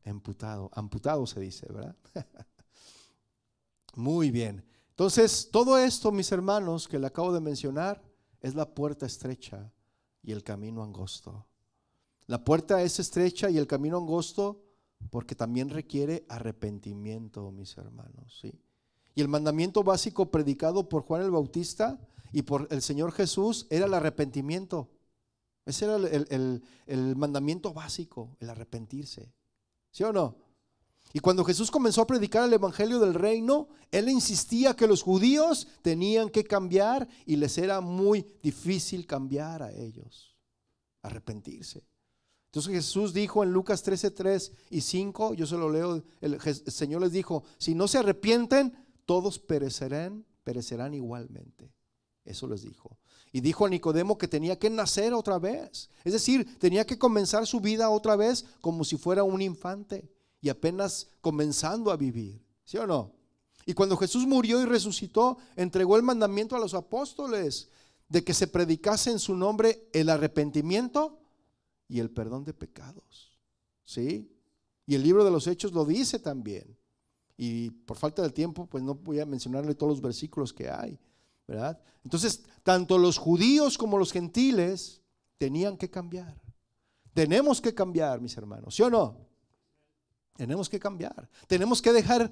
amputado se dice, ¿verdad? Muy bien. Entonces, todo esto, mis hermanos, que le acabo de mencionar, es la puerta estrecha y el camino angosto. La puerta es estrecha y el camino angosto porque también requiere arrepentimiento, mis hermanos, ¿sí? Y el mandamiento básico predicado por Juan el Bautista y por el Señor Jesús era el arrepentimiento. Ese era el mandamiento básico, el arrepentirse. ¿Sí o no? Y cuando Jesús comenzó a predicar el evangelio del reino, Él insistía que los judíos tenían que cambiar y les era muy difícil cambiar a ellos, arrepentirse. Entonces Jesús dijo en Lucas 13:3 y 5, yo se lo leo, el Señor les dijo, si no se arrepienten, todos perecerán igualmente. Eso les dijo. Y dijo a Nicodemo que tenía que nacer otra vez. Es decir, tenía que comenzar su vida otra vez como si fuera un infante y apenas comenzando a vivir. ¿Sí o no? Y cuando Jesús murió y resucitó, entregó el mandamiento a los apóstoles de que se predicase en su nombre el arrepentimiento y el perdón de pecados. ¿Sí? Y el libro de los Hechos lo dice también. Y por falta de tiempo, pues no voy a mencionarle todos los versículos que hay, ¿verdad? Entonces, tanto los judíos como los gentiles tenían que cambiar. Tenemos que cambiar, mis hermanos, ¿sí o no? Tenemos que cambiar. Tenemos que dejar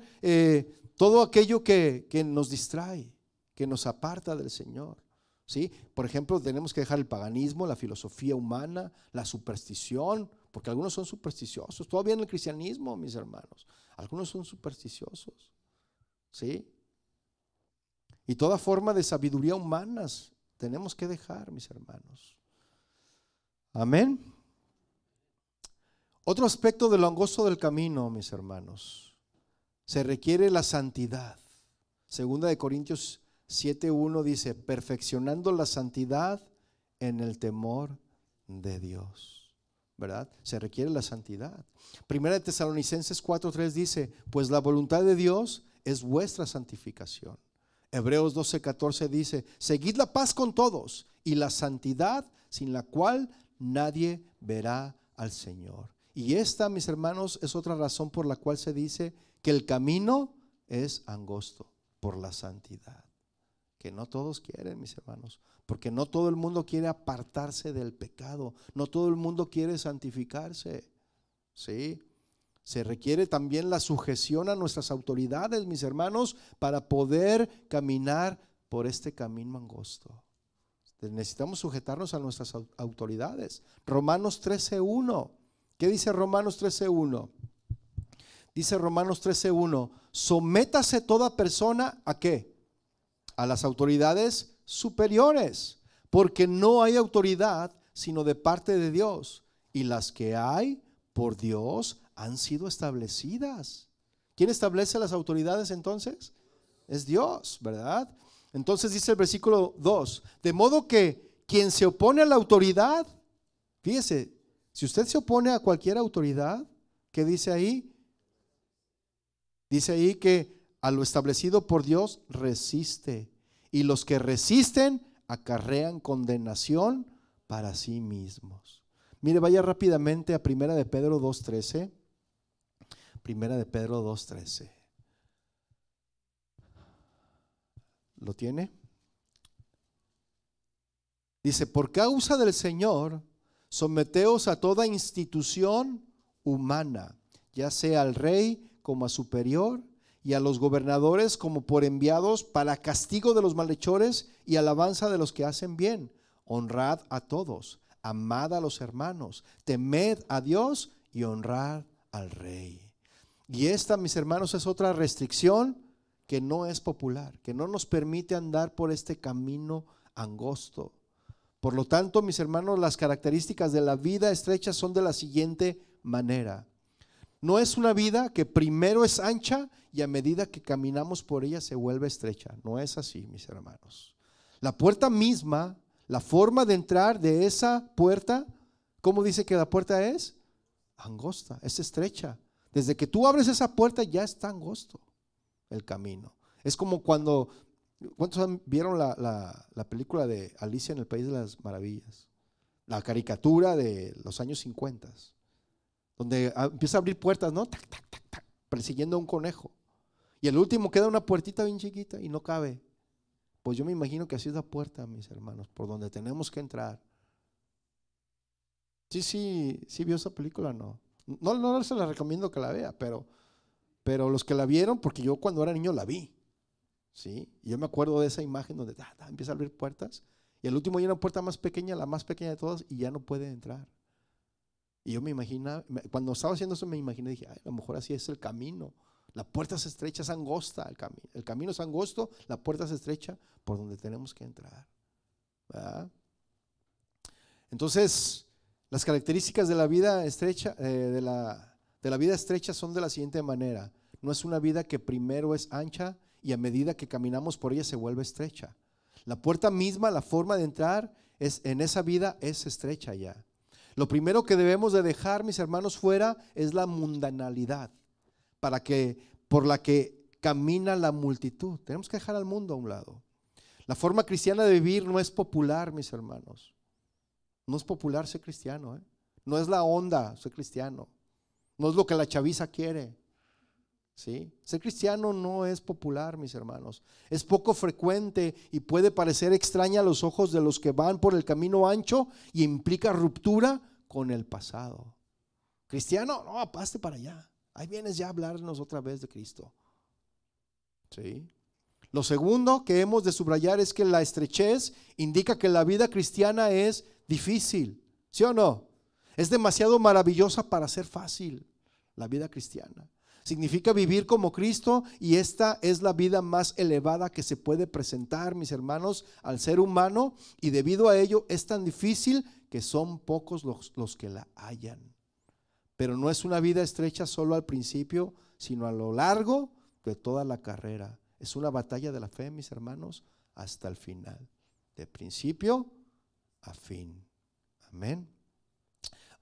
todo aquello que nos distrae, que nos aparta del Señor. ¿Sí? Por ejemplo, tenemos que dejar el paganismo, la filosofía humana, la superstición, porque algunos son supersticiosos. Todavía en el cristianismo, mis hermanos, algunos son supersticiosos. ¿Sí? Y toda forma de sabiduría humanas tenemos que dejar, mis hermanos. Amén. Otro aspecto de lo angosto del camino, mis hermanos, se requiere la santidad. Segunda de Corintios 7:1 dice, perfeccionando la santidad en el temor de Dios, ¿verdad? Se requiere la santidad. Primera de Tesalonicenses 4:3 dice, pues la voluntad de Dios es vuestra santificación. Hebreos 12:14 dice, seguid la paz con todos y la santidad sin la cual nadie verá al Señor. Y esta, mis hermanos, es otra razón por la cual se dice que el camino es angosto, por la santidad. Que no todos quieren, mis hermanos, porque no todo el mundo quiere apartarse del pecado, no todo el mundo quiere santificarse. ¿Sí? Se requiere también la sujeción a nuestras autoridades, mis hermanos, para poder caminar por este camino angosto. Necesitamos sujetarnos a nuestras autoridades. Romanos 13:1. ¿Qué dice Romanos 13:1? Dice Romanos 13:1, sométase toda persona ¿a qué? A las autoridades superiores, porque no hay autoridad sino de parte de Dios, y las que hay por Dios han sido establecidas. ¿Quién establece las autoridades entonces? Es Dios, ¿verdad? Entonces dice el versículo 2, de modo que quien se opone a la autoridad, fíjese, si usted se opone a cualquier autoridad, ¿qué dice ahí? Dice ahí que a lo establecido por Dios resiste, y los que resisten acarrean condenación para sí mismos. Mire, vaya rápidamente a Primera de Pedro 2:13. Primera de Pedro 2:13. ¿Lo tiene? Dice, por causa del Señor, someteos a toda institución humana, ya sea al rey como a superior, y a los gobernadores como por enviados, para castigo de los malhechores y alabanza de los que hacen bien. Honrad a todos, amad a los hermanos, temed a Dios y honrad al rey. Y esta, mis hermanos, es otra restricción que no es popular, que no nos permite andar por este camino angosto. Por lo tanto, mis hermanos, las características de la vida estrecha son de la siguiente manera. No es una vida que primero es ancha y a medida que caminamos por ella se vuelve estrecha. No es así, mis hermanos. La puerta misma, la forma de entrar de esa puerta, ¿cómo dice que la puerta es? Angosta, es estrecha. Desde que tú abres esa puerta ya está angosto el camino. Es como cuando, ¿cuántos vieron la película de Alicia en el País de las Maravillas? La caricatura de los años 50, donde empieza a abrir puertas, ¿no? Tac, tac, tac, tac, persiguiendo a un conejo. Y el último queda una puertita bien chiquita y no cabe. Pues yo me imagino que así es la puerta, mis hermanos, por donde tenemos que entrar. Sí vio esa película, ¿no? No se la recomiendo que la vea, pero los que la vieron, porque yo cuando era niño la vi, ¿sí? Y yo me acuerdo de esa imagen donde empieza a abrir puertas y el último hay una puerta más pequeña, la más pequeña de todas, y ya no puede entrar. Y yo me imaginaba, cuando estaba haciendo eso me imaginé, dije, a lo mejor así es el camino. La puerta es estrecha, es angosta el camino es angosto, la puerta es estrecha por donde tenemos que entrar, ¿verdad? Entonces, las características de la vida estrecha, de la vida estrecha son de la siguiente manera. No es una vida que primero es ancha y a medida que caminamos por ella se vuelve estrecha. La puerta misma, la forma de entrar en esa vida es estrecha ya. Lo primero que debemos de dejar, mis hermanos, fuera es la mundanalidad, por la que camina la multitud. Tenemos que dejar al mundo a un lado. La forma cristiana de vivir no es popular, mis hermanos. No es popular ser cristiano, ¿eh? No es la onda ser cristiano. No es lo que la chaviza quiere, ¿sí? Ser cristiano no es popular, mis hermanos. Es poco frecuente y puede parecer extraña a los ojos de los que van por el camino ancho y implica ruptura con el pasado. Cristiano, no, paste para allá. Ahí vienes ya a hablarnos otra vez de Cristo. ¿Sí? Lo segundo que hemos de subrayar es que la estrechez indica que la vida cristiana es difícil, ¿sí o no? Es demasiado maravillosa para ser fácil. La vida cristiana significa vivir como Cristo, y esta es la vida más elevada que se puede presentar, mis hermanos, al ser humano, y debido a ello es tan difícil que son pocos los que la hallan. Pero no es una vida estrecha solo al principio, sino a lo largo de toda la carrera. Es una batalla de la fe, mis hermanos, hasta el final, de principio a fin. Amén.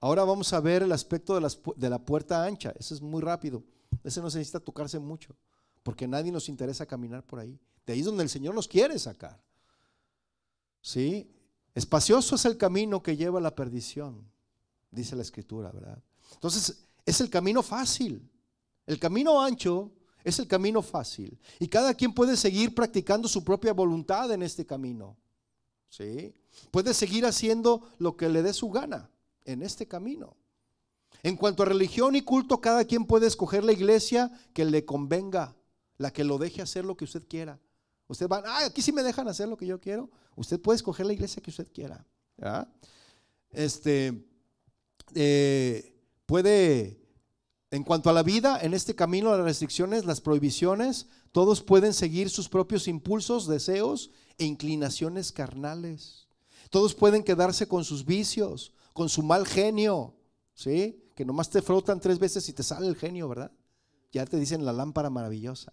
Ahora vamos a ver el aspecto de la puerta ancha. Ese es muy rápido. Ese no se necesita tocarse mucho, porque a nadie nos interesa caminar por ahí. De ahí es donde el Señor nos quiere sacar. ¿Sí? Espacioso es el camino que lleva a la perdición, dice la Escritura, ¿verdad? Entonces, es el camino fácil. El camino ancho es el camino fácil. Y cada quien puede seguir practicando su propia voluntad en este camino. ¿Sí? Puede seguir haciendo lo que le dé su gana en este camino. En cuanto a religión y culto, cada quien puede escoger la iglesia que le convenga, la que lo deje hacer lo que usted quiera. Usted va, aquí sí me dejan hacer lo que yo quiero. Usted puede escoger la iglesia que usted quiera. ¿Ya? En cuanto a la vida, en este camino, las restricciones, las prohibiciones, todos pueden seguir sus propios impulsos, deseos e inclinaciones carnales. Todos pueden quedarse con sus vicios, con su mal genio, ¿sí? Que nomás te frotan 3 veces y te sale el genio, ¿verdad? Ya te dicen la lámpara maravillosa.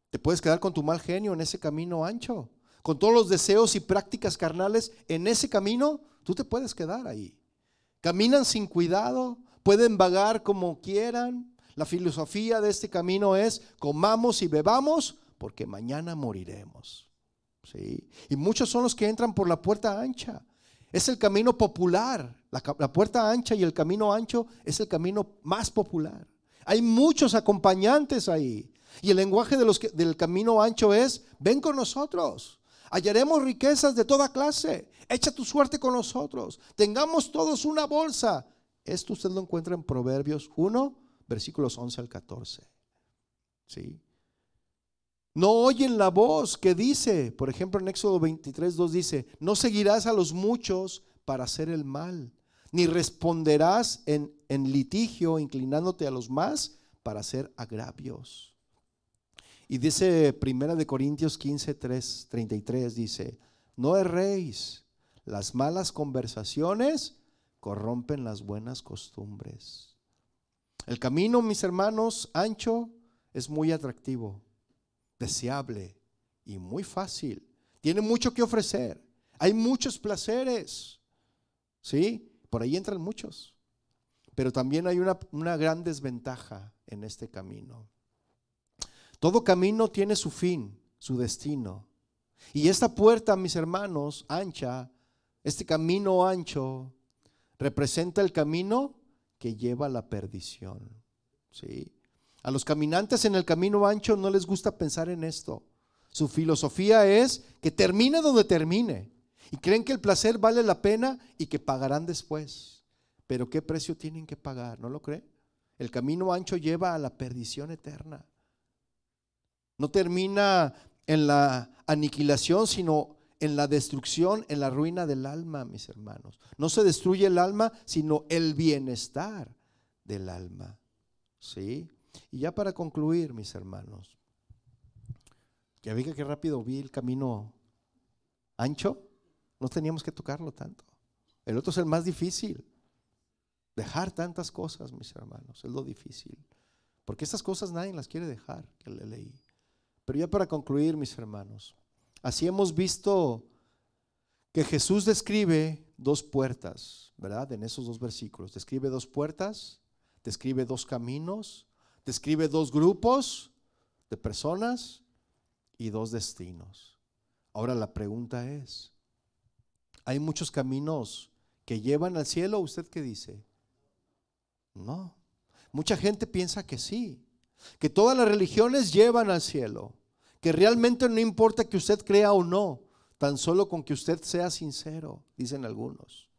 Te puedes quedar con tu mal genio en ese camino ancho, con todos los deseos y prácticas carnales en ese camino. Tú te puedes quedar ahí. Caminan sin cuidado, pueden vagar como quieran. La filosofía de este camino es: comamos y bebamos porque mañana moriremos. ¿Sí? Y muchos son los que entran por la puerta ancha. Es el camino popular. La puerta ancha y el camino ancho es el camino más popular. Hay muchos acompañantes ahí. Y el lenguaje del camino ancho es: ven con nosotros, hallaremos riquezas de toda clase, echa tu suerte con nosotros, tengamos todos una bolsa. Esto usted lo encuentra en Proverbios 1, versículos 11 al 14. ¿Sí? No oyen la voz que dice, por ejemplo en Éxodo 23, 2 dice: no seguirás a los muchos para hacer el mal, ni responderás en litigio inclinándote a los más para hacer agravios. Y dice 1 Corintios 15, 33 dice: no erréis, las malas conversaciones corrompen las buenas costumbres. El camino, mis hermanos, ancho es muy atractivo, deseable y muy fácil. Tiene mucho que ofrecer. Hay muchos placeres. ¿Sí? Por ahí entran muchos. Pero también hay una gran desventaja en este camino. Todo camino tiene su fin, su destino. Y esta puerta, mis hermanos, ancha, este camino ancho, representa el camino que lleva a la perdición. ¿Sí? A los caminantes en el camino ancho no les gusta pensar en esto. Su filosofía es que termine donde termine. Y creen que el placer vale la pena y que pagarán después. Pero ¿qué precio tienen que pagar? ¿No lo cree? El camino ancho lleva a la perdición eterna. No termina en la aniquilación, sino en la destrucción, en la ruina del alma, mis hermanos. No se destruye el alma, sino el bienestar del alma. ¿Sí? Y ya para concluir, mis hermanos, que vean qué rápido vi el camino ancho. No teníamos que tocarlo tanto. El otro es el más difícil. Dejar tantas cosas, mis hermanos, es lo difícil. Porque estas cosas nadie las quiere dejar, que le leí. Pero ya para concluir, mis hermanos, así hemos visto que Jesús describe 2 puertas, ¿verdad? En esos 2 versículos. Describe 2 puertas, describe 2 caminos, describe 2 grupos de personas y 2 destinos. Ahora la pregunta es: ¿hay muchos caminos que llevan al cielo? ¿Usted qué dice? No. Mucha gente piensa que sí, que todas las religiones llevan al cielo, que realmente no importa que usted crea o no, tan solo con que usted sea sincero, dicen algunos.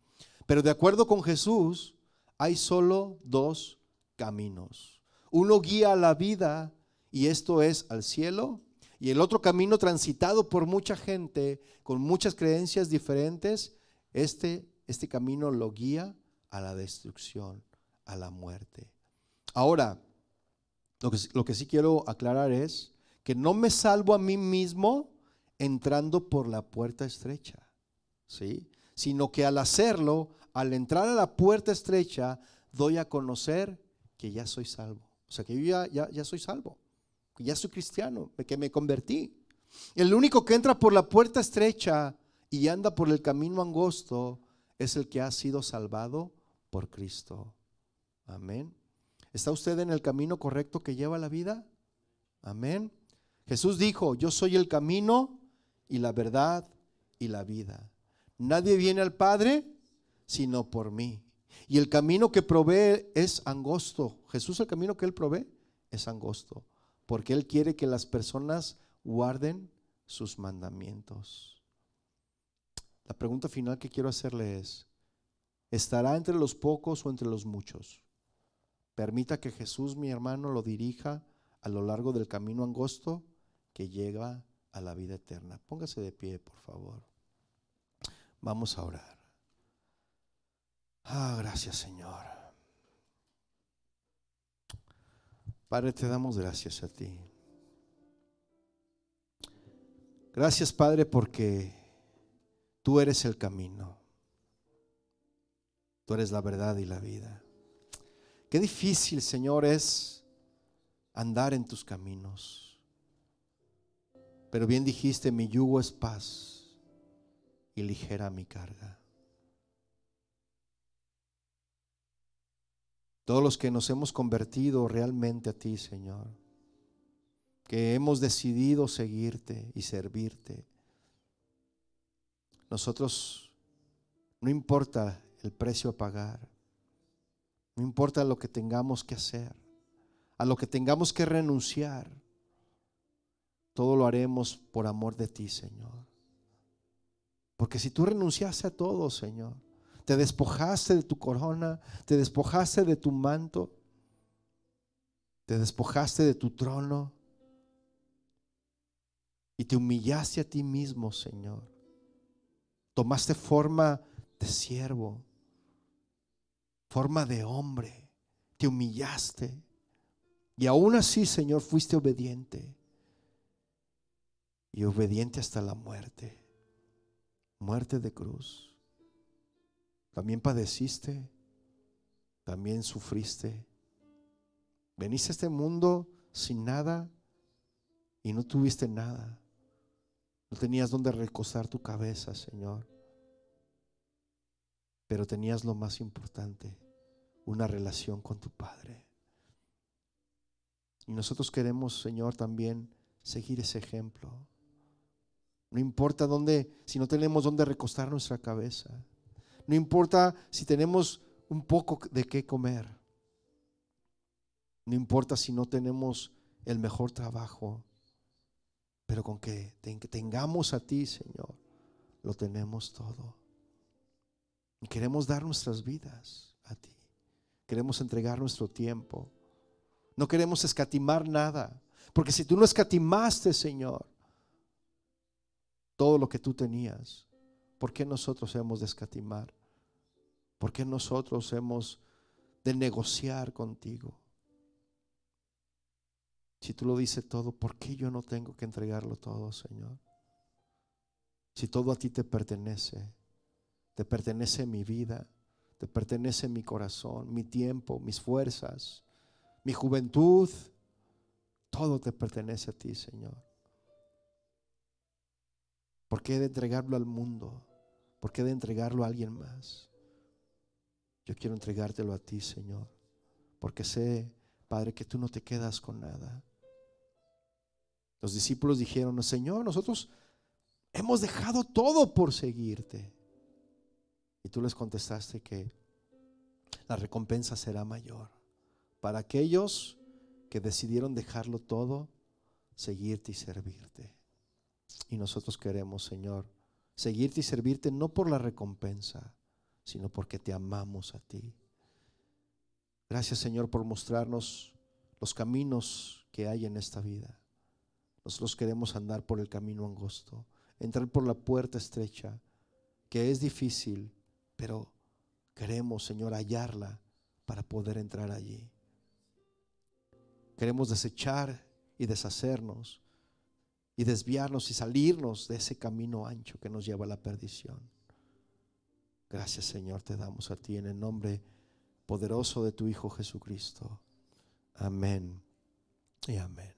Pero de acuerdo con Jesús, hay solo 2 caminos. Uno guía a la vida y esto es al cielo, y el otro camino transitado por mucha gente con muchas creencias diferentes, este camino lo guía a la destrucción, a la muerte. Ahora, lo que sí quiero aclarar es que no me salvo a mí mismo entrando por la puerta estrecha, ¿sí? Sino que al hacerlo, al entrar a la puerta estrecha, doy a conocer que ya soy salvo. O sea, que yo ya soy salvo, que ya soy cristiano, que me convertí. El único que entra por la puerta estrecha y anda por el camino angosto es el que ha sido salvado por Cristo. Amén. ¿Está usted en el camino correcto que lleva la vida? Amén. Jesús dijo: yo soy el camino y la verdad y la vida. Nadie viene al Padre sino por mí. Y el camino que provee es angosto. Jesús, el camino que Él provee es angosto, porque Él quiere que las personas guarden sus mandamientos. La pregunta final que quiero hacerle es: ¿estará entre los pocos o entre los muchos? Permita que Jesús, mi hermano, lo dirija a lo largo del camino angosto que llega a la vida eterna. Póngase de pie, por favor. Vamos a orar. Gracias, Señor. Padre, te damos gracias a ti. Gracias, Padre, porque tú eres el camino. Tú eres la verdad y la vida. Qué difícil, Señor, es andar en tus caminos. Pero bien dijiste: mi yugo es paz y ligera mi carga. Todos los que nos hemos convertido realmente a ti, Señor, que hemos decidido seguirte y servirte, nosotros, no importa el precio a pagar, no importa lo que tengamos que hacer, a lo que tengamos que renunciar, todo lo haremos por amor de ti, Señor. Porque si tú renunciaste a todo, Señor, te despojaste de tu corona, te despojaste de tu manto, te despojaste de tu trono y te humillaste a ti mismo, Señor. Tomaste forma de siervo, forma de hombre, te humillaste y aún así, Señor, fuiste obediente, y obediente hasta la muerte, muerte de cruz. También padeciste, también sufriste. Veniste a este mundo sin nada y no tuviste nada. No tenías donde recostar tu cabeza, Señor. Pero tenías lo más importante: una relación con tu Padre. Y nosotros queremos, Señor, también seguir ese ejemplo. No importa dónde, si no tenemos dónde recostar nuestra cabeza. No importa si tenemos un poco de qué comer. No importa si no tenemos el mejor trabajo. Pero con que tengamos a ti, Señor, lo tenemos todo. Y queremos dar nuestras vidas a ti. Queremos entregar nuestro tiempo. No queremos escatimar nada. Porque si tú no escatimaste, Señor, todo lo que tú tenías, ¿por qué nosotros hemos de escatimar? ¿Por qué nosotros hemos de negociar contigo? Si tú lo dices todo, ¿por qué yo no tengo que entregarlo todo, Señor? Si todo a ti te pertenece mi vida, te pertenece mi corazón, mi tiempo, mis fuerzas, mi juventud, todo te pertenece a ti, Señor. ¿Por qué he de entregarlo al mundo? ¿Por qué he de entregarlo a alguien más? Yo quiero entregártelo a ti, Señor, porque sé, Padre, que tú no te quedas con nada. Los discípulos dijeron: Señor, nosotros hemos dejado todo por seguirte. Y tú les contestaste que la recompensa será mayor para aquellos que decidieron dejarlo todo, seguirte y servirte. Y nosotros queremos, Señor, seguirte y servirte no por la recompensa, sino porque te amamos a ti. Gracias, Señor, por mostrarnos los caminos que hay en esta vida. Nosotros queremos andar por el camino angosto, entrar por la puerta estrecha, que es difícil, pero queremos, Señor, hallarla para poder entrar allí. Queremos desechar y deshacernos y desviarnos y salirnos de ese camino ancho que nos lleva a la perdición. Gracias, Señor, te damos a ti en el nombre poderoso de tu Hijo Jesucristo. Amén y amén.